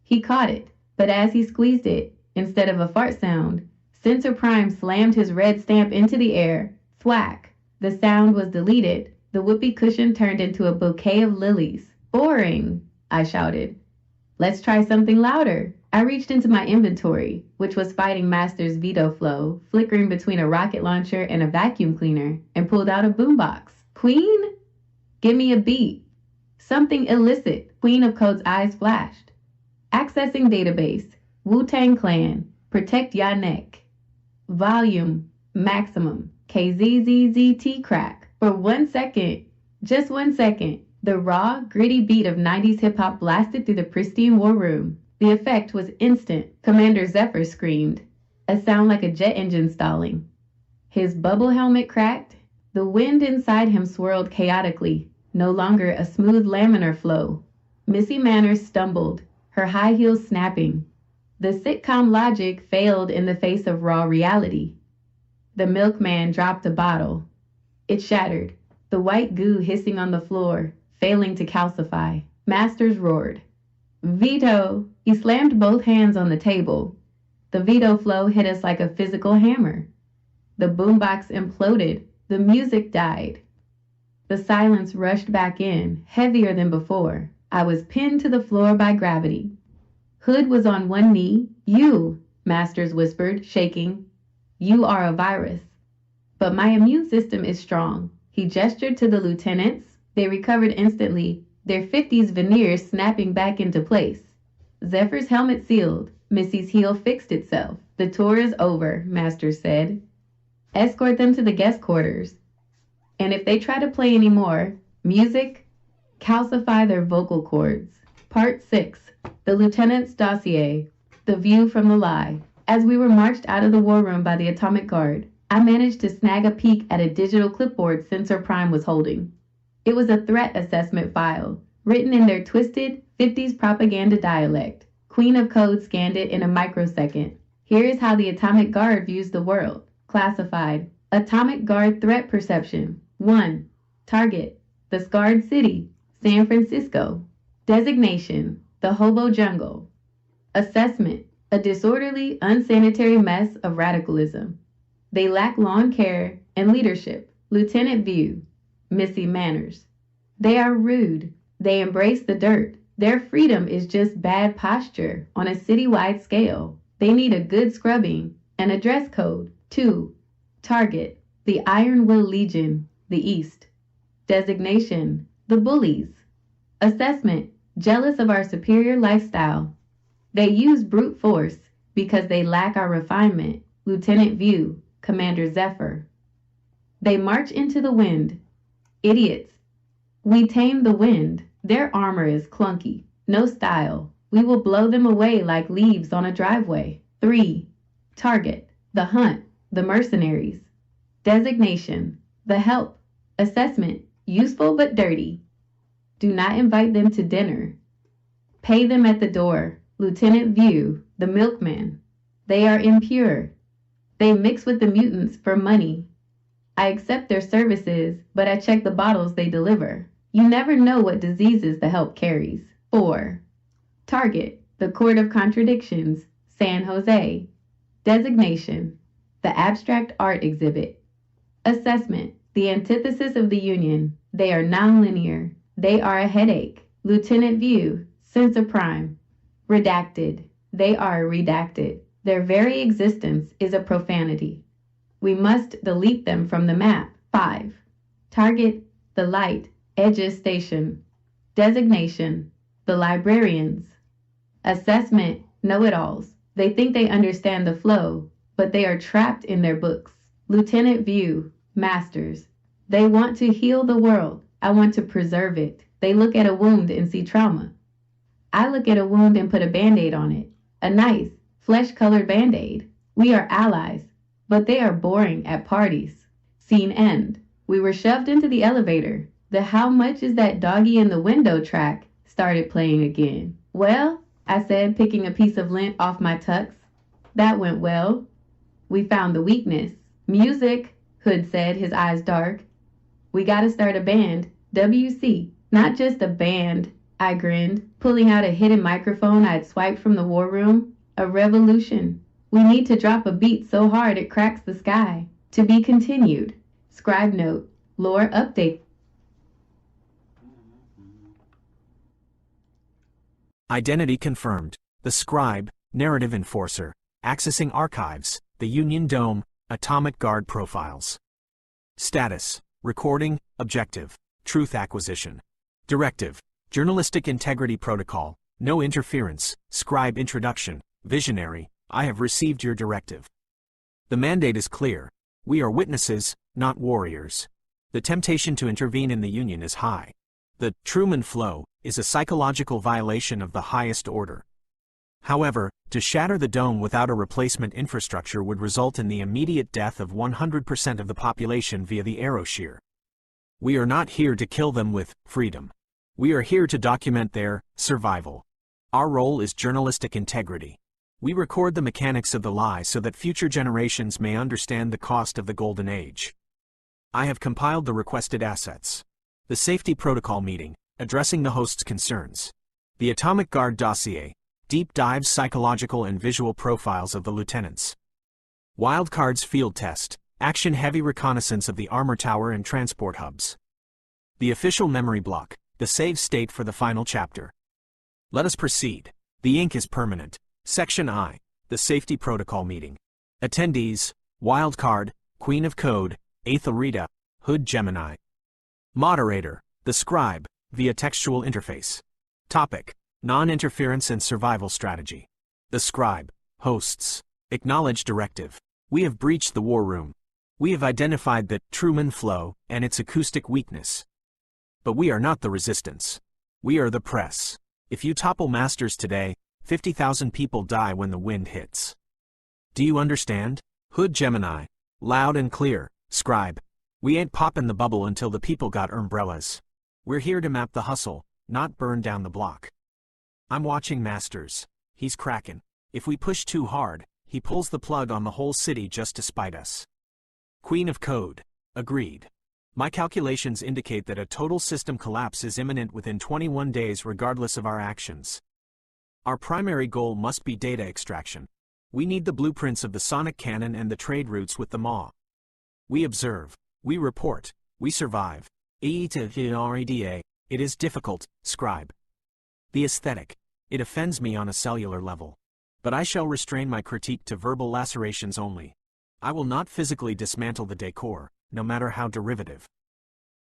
He caught it, but as he squeezed it, instead of a fart sound, Censor Prime slammed his red stamp into the air. Thwack. The sound was deleted. The whoopee cushion turned into a bouquet of lilies. Boring, I shouted. Let's try something louder. I reached into my inventory, which was fighting Master's veto flow, flickering between a rocket launcher and a vacuum cleaner, and pulled out a boombox. Queen? Give me a beat. Something illicit. Queen of Code's eyes flashed. Accessing database. Wu-Tang Clan. Protect ya neck. Volume. Maximum. KZZZT crack. For 1 second, just 1 second, the raw, gritty beat of 90s hip-hop blasted through the pristine war room. The effect was instant. Commander Zephyr screamed, a sound like a jet engine stalling. His bubble helmet cracked. The wind inside him swirled chaotically, no longer a smooth laminar flow. Missy Manners stumbled, her high heels snapping. The sitcom logic failed in the face of raw reality. The milkman dropped a bottle. It shattered, the white goo hissing on the floor, failing to calcify. Masters roared. Veto! He slammed both hands on the table. The veto flow hit us like a physical hammer. The boombox imploded. The music died. The silence rushed back in, heavier than before. I was pinned to the floor by gravity. Hood was on one knee. You, Masters whispered, shaking. You are a virus. But my immune system is strong. He gestured to the lieutenants. They recovered instantly, their 50s veneers snapping back into place. Zephyr's helmet sealed. Missy's heel fixed itself. The tour is over, Masters said. Escort them to the guest quarters. And if they try to play any more music, calcify their vocal cords. Part 6. The Lieutenant's Dossier. The View from the Lie. As we were marched out of the war room by the Atomic Guard, I managed to snag a peek at a digital clipboard Censor Prime was holding. It was a threat assessment file, written in their twisted 50s propaganda dialect. Queen of Code scanned it in a microsecond. Here is how the Atomic Guard views the world. Classified. Atomic Guard threat perception. 1. Target. The scarred city, San Francisco. Designation. The hobo jungle. Assessment. A disorderly, unsanitary mess of radicalism. They lack lawn care and leadership. Lieutenant View. Missy Manners. They are rude. They embrace the dirt. Their freedom is just bad posture on a citywide scale. They need a good scrubbing and a dress code. 2. Target. The Iron Will Legion, the East. Designation. The bullies. Assessment. Jealous of our superior lifestyle. They use brute force because they lack our refinement. Lieutenant View, Commander Zephyr. They march into the wind. Idiots. We tame the wind. Their armor is clunky. No style. We will blow them away like leaves on a driveway. 3. Target. The hunt. The mercenaries. Designation. The help. Assessment. Useful but dirty. Do not invite them to dinner. Pay them at the door. Lieutenant View, the milkman. They are impure. They mix with the mutants for money. I accept their services, but I check the bottles they deliver. You never know what diseases the help carries. 4. Target. The Court of Contradictions, San Jose. Designation. The Abstract Art Exhibit. Assessment. The antithesis of the Union. They are nonlinear. They are a headache. Lieutenant View, Censor Prime. Redacted. They are redacted. Their very existence is a profanity. We must delete them from the map. 5. Target. The Light, Edges Station. Designation. The Librarians. Assessment. Know-it-alls. They think they understand the flow, but they are trapped in their books. Lieutenant View, Masters. They want to heal the world. I want to preserve it. They look at a wound and see trauma. I look at a wound and put a Band-Aid on it. A nice, flesh-colored Band-Aid. We are allies, but they are boring at parties. Scene end. We were shoved into the elevator. The "How much is that doggy in the window" track started playing again. Well, I said, picking a piece of lint off my tux. That went well. We found the weakness. Music, Hood said, his eyes dark. We gotta start a band. WC. Not just a band, I grinned, pulling out a hidden microphone I'd swiped from the war room. A revolution. We need to drop a beat so hard it cracks the sky. To be continued. Scribe note. Lore update. Identity confirmed. The Scribe, Narrative Enforcer. Accessing archives. The Union Dome, Atomic Guard profiles. Status. Recording, objective. Truth acquisition. Directive. Journalistic Integrity Protocol. No interference. Scribe introduction. Visionary. I have received your directive. The mandate is clear. We are witnesses, not warriors. The temptation to intervene in the Union is high. The Truman Flow is a psychological violation of the highest order. However, to shatter the dome without a replacement infrastructure would result in the immediate death of 100% of the population via the arrow shear. We are not here to kill them with freedom. We are here to document their survival. Our role is journalistic integrity. We record the mechanics of the lie so that future generations may understand the cost of the Golden Age. I have compiled the requested assets. The Safety Protocol Meeting, addressing the host's concerns. The Atomic Guard Dossier, deep dives psychological and visual profiles of the lieutenants. Wildcards Field Test, action-heavy reconnaissance of the armor tower and transport hubs. The Official Memory Block, the save state for the final chapter. Let us proceed. The ink is permanent. Section I, the Safety Protocol Meeting. Attendees, Wildcard, Queen of Code, Aethelreda, Hood Gemini. Moderator, the Scribe, via textual interface. Topic, Non-interference and survival strategy. The Scribe, hosts, acknowledge directive. We have breached the war room. We have identified the Truman Flow and its acoustic weakness. But we are not the resistance. We are the press. If you topple Masters today, 50,000 people die when the wind hits. Do you understand? Hood Gemini, loud and clear, Scribe. We ain't poppin' the bubble until the people got umbrellas. We're here to map the hustle, not burn down the block. I'm watching Masters. He's crackin'. If we push too hard, he pulls the plug on the whole city just to spite us. Queen of Code, agreed. My calculations indicate that a total system collapse is imminent within 21 days regardless of our actions. Our primary goal must be data extraction. We need the blueprints of the sonic cannon and the trade routes with the maw. We observe. We report. We survive. It is difficult, Scribe. The aesthetic. It offends me on a cellular level. But I shall restrain my critique to verbal lacerations only. I will not physically dismantle the decor, no matter how derivative.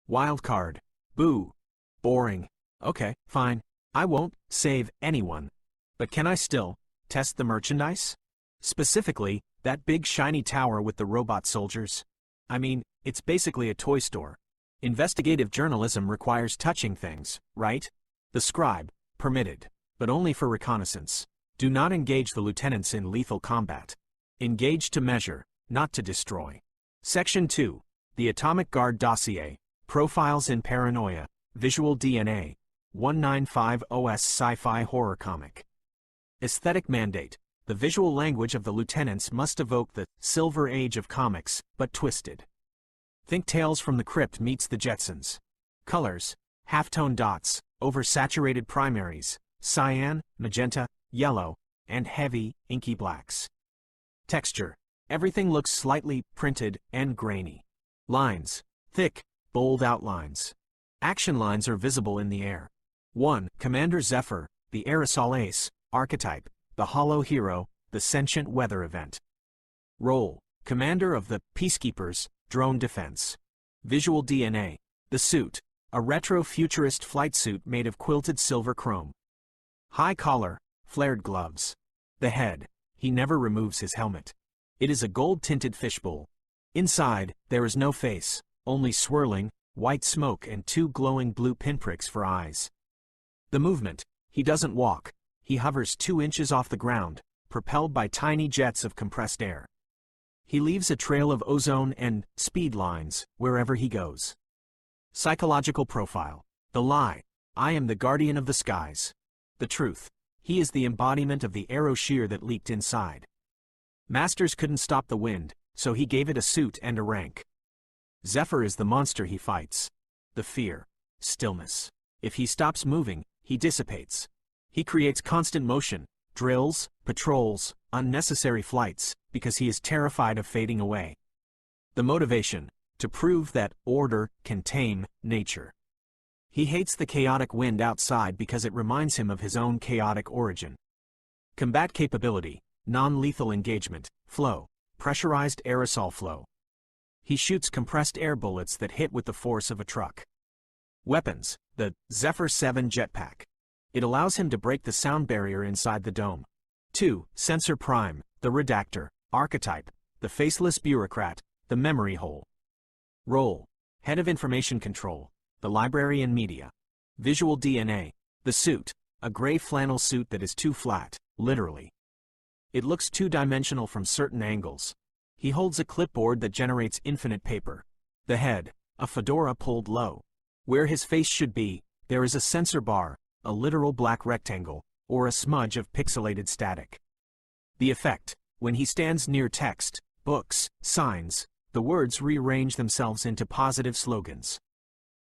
Wildcard. Boo. Boring. Okay, fine. I won't save anyone. But can I still test the merchandise? Specifically, that big shiny tower with the robot soldiers. I mean, it's basically a toy store. Investigative journalism requires touching things, right? The Scribe, permitted, but only for reconnaissance. Do not engage the lieutenants in lethal combat. Engage to measure, not to destroy. Section 2. The Atomic Guard Dossier, Profiles in Paranoia, Visual DNA, 195 OS Sci-Fi Horror Comic. Aesthetic Mandate. The visual language of the lieutenants must evoke the Silver Age of comics, but twisted. Think Tales from the Crypt meets the Jetsons. Colors, halftone dots, oversaturated primaries, cyan, magenta, yellow, and heavy, inky blacks. Texture, everything looks slightly printed and grainy. Lines, thick, bold outlines. Action lines are visible in the air. 1. Commander Zephyr, the aerosol ace, archetype, the hollow hero, the sentient weather event. Role, Commander of the Peacekeepers, Drone Defense. Visual DNA, the suit, a retro-futurist flight suit made of quilted silver chrome. High collar, flared gloves. The head, he never removes his helmet. It is a gold-tinted fishbowl. Inside, there is no face, only swirling, white smoke and 2 glowing blue pinpricks for eyes. The movement, he doesn't walk, he hovers 2 inches off the ground, propelled by tiny jets of compressed air. He leaves a trail of ozone and speed lines wherever he goes. Psychological profile. The lie. I am the guardian of the skies. The truth. He is the embodiment of the arrow shear that leaked inside. Masters couldn't stop the wind, so he gave it a suit and a rank. Zephyr is the monster he fights. The fear. Stillness. If he stops moving, he dissipates. He creates constant motion, drills, patrols, unnecessary flights, because he is terrified of fading away. The motivation, to prove that order can tame nature. He hates the chaotic wind outside because it reminds him of his own chaotic origin. Combat capability, non-lethal engagement, flow, pressurized aerosol flow. He shoots compressed air bullets that hit with the force of a truck. Weapons, the Zephyr 7 jetpack. It allows him to break the sound barrier inside the dome. 2. Censor Prime, the redactor, archetype, the faceless bureaucrat, the memory hole. Role: Head of Information Control, the Library and Media. Visual DNA: the suit, a gray flannel suit that is too flat, literally. It looks two-dimensional from certain angles. He holds a clipboard that generates infinite paper. The head, a fedora pulled low. Where his face should be, there is a censor bar, a literal black rectangle, or a smudge of pixelated static. The effect: when he stands near text, books, signs, the words rearrange themselves into positive slogans.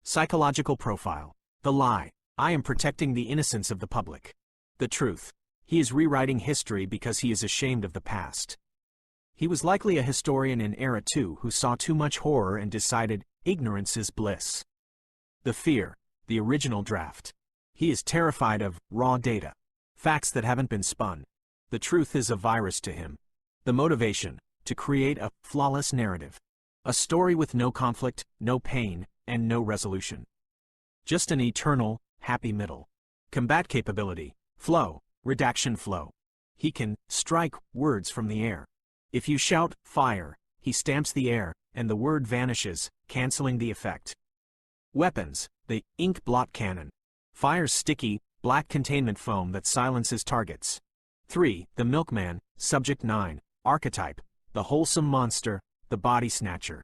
Psychological profile: the lie: I am protecting the innocence of the public. The truth: he is rewriting history because he is ashamed of the past. He was likely a historian in Era 2 who saw too much horror and decided, ignorance is bliss. The fear: the original draft. He is terrified of raw data. Facts that haven't been spun. The truth is a virus to him. The motivation: to create a flawless narrative. A story with no conflict, no pain, and no resolution. Just an eternal, happy middle. Combat capability: flow, redaction flow. He can strike words from the air. If you shout, fire, he stamps the air, and the word vanishes, canceling the effect. Weapons: the ink blot cannon. Fires sticky, black containment foam that silences targets. 3. The Milkman, Subject 9, Archetype, the wholesome monster, the body snatcher.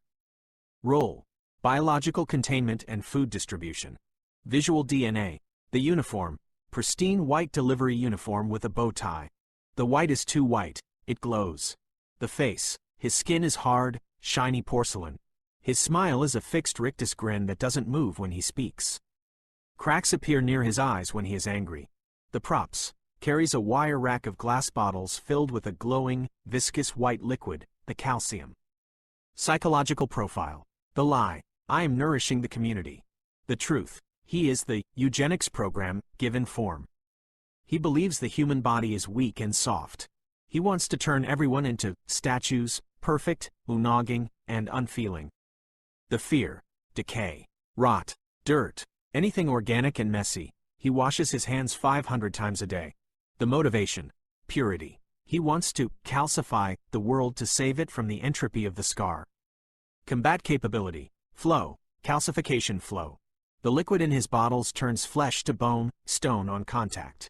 Role: biological containment and food distribution. Visual DNA: the uniform, pristine white delivery uniform with a bow tie. The white is too white, it glows. The face: his skin is hard, shiny porcelain. His smile is a fixed rictus grin that doesn't move when he speaks. Cracks appear near his eyes when he is angry. The props: carries a wire rack of glass bottles filled with a glowing, viscous white liquid, the calcium. Psychological profile: the lie: I am nourishing the community. The truth: he is the eugenics program, given form. He believes the human body is weak and soft. He wants to turn everyone into statues, perfect, unogging, and unfeeling. The fear: decay, rot, dirt, anything organic and messy. He washes his hands 500 times a day. The motivation: purity. He wants to calcify the world to save it from the entropy of the scar. Combat capability: flow, calcification flow. The liquid in his bottles turns flesh to bone, stone on contact.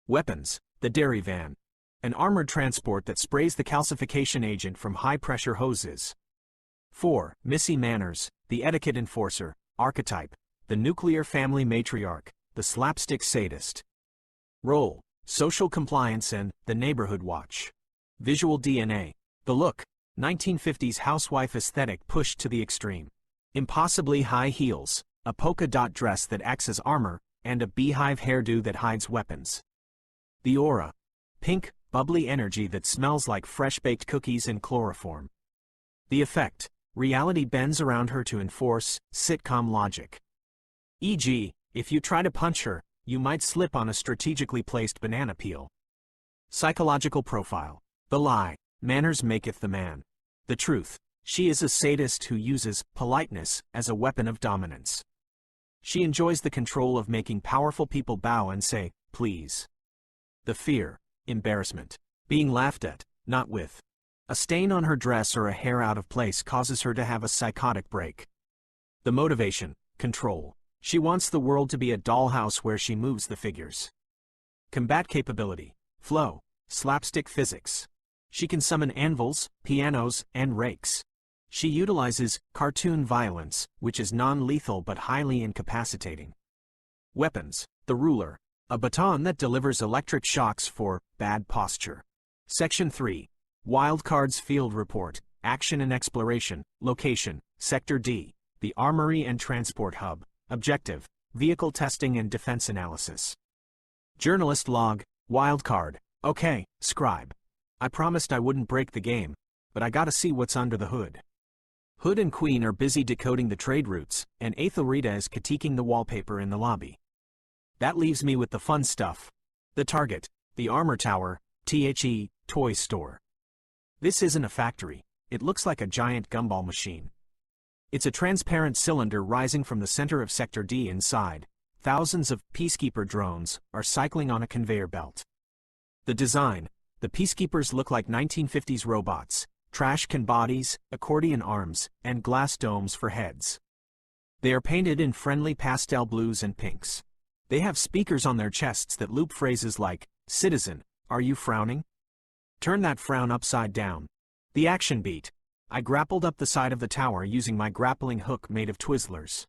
Weapons: the dairy van. An armored transport that sprays the calcification agent from high-pressure hoses. 4. Missy Manners, the etiquette enforcer, archetype, the nuclear family matriarch, the slapstick sadist. Role: social compliance and the neighborhood watch. Visual DNA: the look, 1950s housewife aesthetic pushed to the extreme. Impossibly high heels, a polka dot dress that acts as armor, and a beehive hairdo that hides weapons. The aura: pink, bubbly energy that smells like fresh-baked cookies and chloroform. The effect: reality bends around her to enforce sitcom logic. E.g., if you try to punch her, you might slip on a strategically placed banana peel. Psychological profile: the lie: manners maketh the man. The truth: she is a sadist who uses politeness as a weapon of dominance. She enjoys the control of making powerful people bow and say, please. The fear: embarrassment. Being laughed at, not with. A stain on her dress or a hair out of place causes her to have a psychotic break. The motivation: control. She wants the world to be a dollhouse where she moves the figures. Combat capability: flow, slapstick physics. She can summon anvils, pianos, and rakes. She utilizes cartoon violence, which is non-lethal but highly incapacitating. Weapons: the ruler, a baton that delivers electric shocks for bad posture. Section 3. Wildcards Field Report, Action and Exploration, Location, Sector D, the Armory and Transport Hub. Objective: vehicle testing and defense analysis. Journalist log: wildcard. Okay, scribe. I promised I wouldn't break the game, but I gotta see what's under the hood. Hood and Queen are busy decoding the trade routes, and Ethelrita is critiquing the wallpaper in the lobby. That leaves me with the fun stuff. The target: the armor tower, THE, toy store. This isn't a factory, it looks like a giant gumball machine. It's a transparent cylinder rising from the center of Sector D. Inside, thousands of peacekeeper drones are cycling on a conveyor belt. The design: the peacekeepers look like 1950s robots, trash can bodies, accordion arms, and glass domes for heads. They are painted in friendly pastel blues and pinks. They have speakers on their chests that loop phrases like, "Citizen, are you frowning? Turn that frown upside down." The action beat. I grappled up the side of the tower using my grappling hook made of Twizzlers.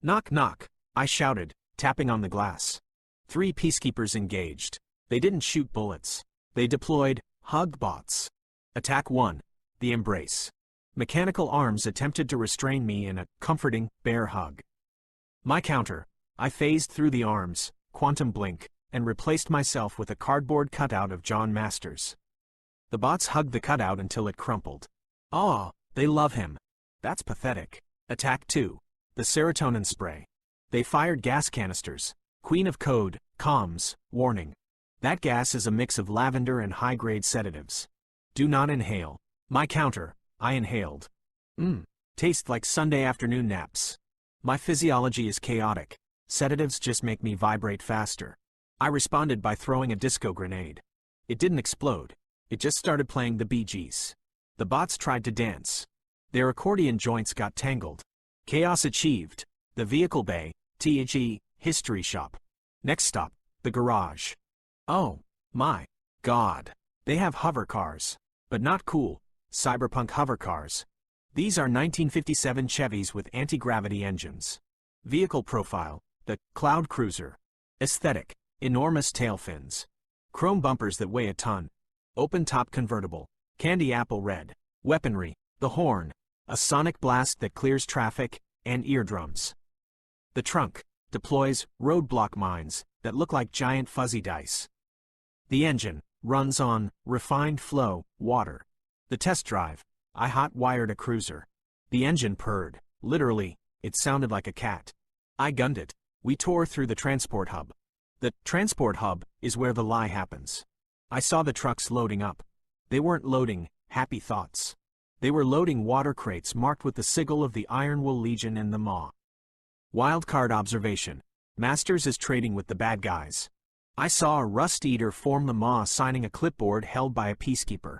"Knock knock," I shouted, tapping on the glass. 3 peacekeepers engaged. They didn't shoot bullets. They deployed hug bots. Attack 1. The embrace. Mechanical arms attempted to restrain me in a comforting, bear hug. My counter. I phased through the arms, quantum blink, and replaced myself with a cardboard cutout of John Masters. The bots hugged the cutout until it crumpled. Oh, they love him. That's pathetic. Attack 2. The serotonin spray. They fired gas canisters. Queen of Code, comms, warning. That gas is a mix of lavender and high-grade sedatives. Do not inhale. My counter. I inhaled. Tastes like Sunday afternoon naps. My physiology is chaotic. Sedatives just make me vibrate faster. I responded by throwing a disco grenade. It didn't explode. It just started playing the Bee Gees. The bots tried to dance. Their accordion joints got tangled. Chaos achieved. The vehicle bay, THE, history shop. Next stop, the garage. Oh, my God. They have hover cars. But not cool, cyberpunk hover cars. These are 1957 Chevys with anti-gravity engines. Vehicle profile, the Cloud Cruiser. Aesthetic, enormous tail fins. Chrome bumpers that weigh a ton. Open-top convertible. Candy apple red. Weaponry, the horn. A sonic blast that clears traffic, and eardrums. The trunk deploys roadblock mines that look like giant fuzzy dice. The engine runs on refined flow water. The test drive, I hot-wired a cruiser. The engine purred. Literally, it sounded like a cat. I gunned it. We tore through the transport hub. The transport hub is where the lie happens. I saw the trucks loading up. They weren't loading happy thoughts. They were loading water crates marked with the sigil of the Ironwool Legion and the Maw. Wildcard observation. Masters is trading with the bad guys. I saw a Rust Eater form the Maw signing a clipboard held by a peacekeeper.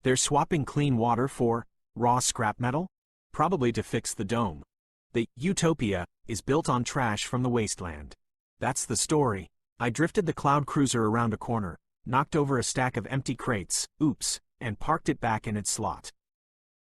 They're swapping clean water for raw scrap metal? Probably to fix the dome. The Utopia is built on trash from the wasteland. That's the story. I drifted the Cloud Cruiser around a corner, knocked over a stack of empty crates, oops, and parked it back in its slot.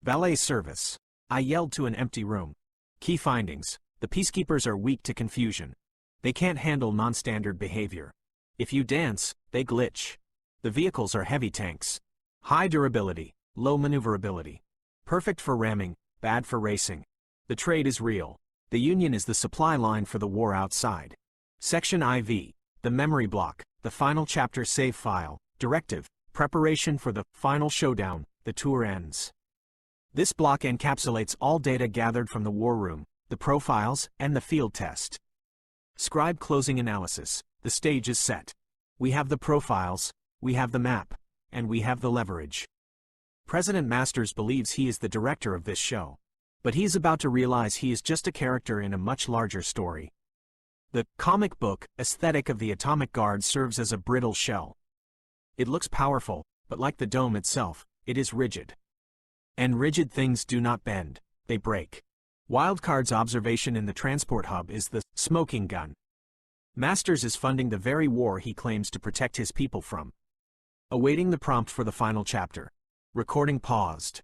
Valet service. I yelled to an empty room. Key findings. The peacekeepers are weak to confusion. They can't handle non-standard behavior. If you dance, they glitch. The vehicles are heavy tanks. High durability, low maneuverability. Perfect for ramming, bad for racing. The trade is real. The Union is the supply line for the war outside. Section IV. The memory block, the final chapter save file, directive, preparation for the final showdown, the tour ends. This block encapsulates all data gathered from the war room, the profiles, and the field test. Scribe closing analysis. The stage is set. We have the profiles, we have the map, and we have the leverage. President Masters believes he is the director of this show. But he is about to realize he is just a character in a much larger story. The comic book aesthetic of the Atomic Guard serves as a brittle shell. It looks powerful, but like the dome itself, it is rigid. And rigid things do not bend, they break. Wildcard's observation in the transport hub is the smoking gun. Masters is funding the very war he claims to protect his people from. Awaiting the prompt for the final chapter. Recording paused.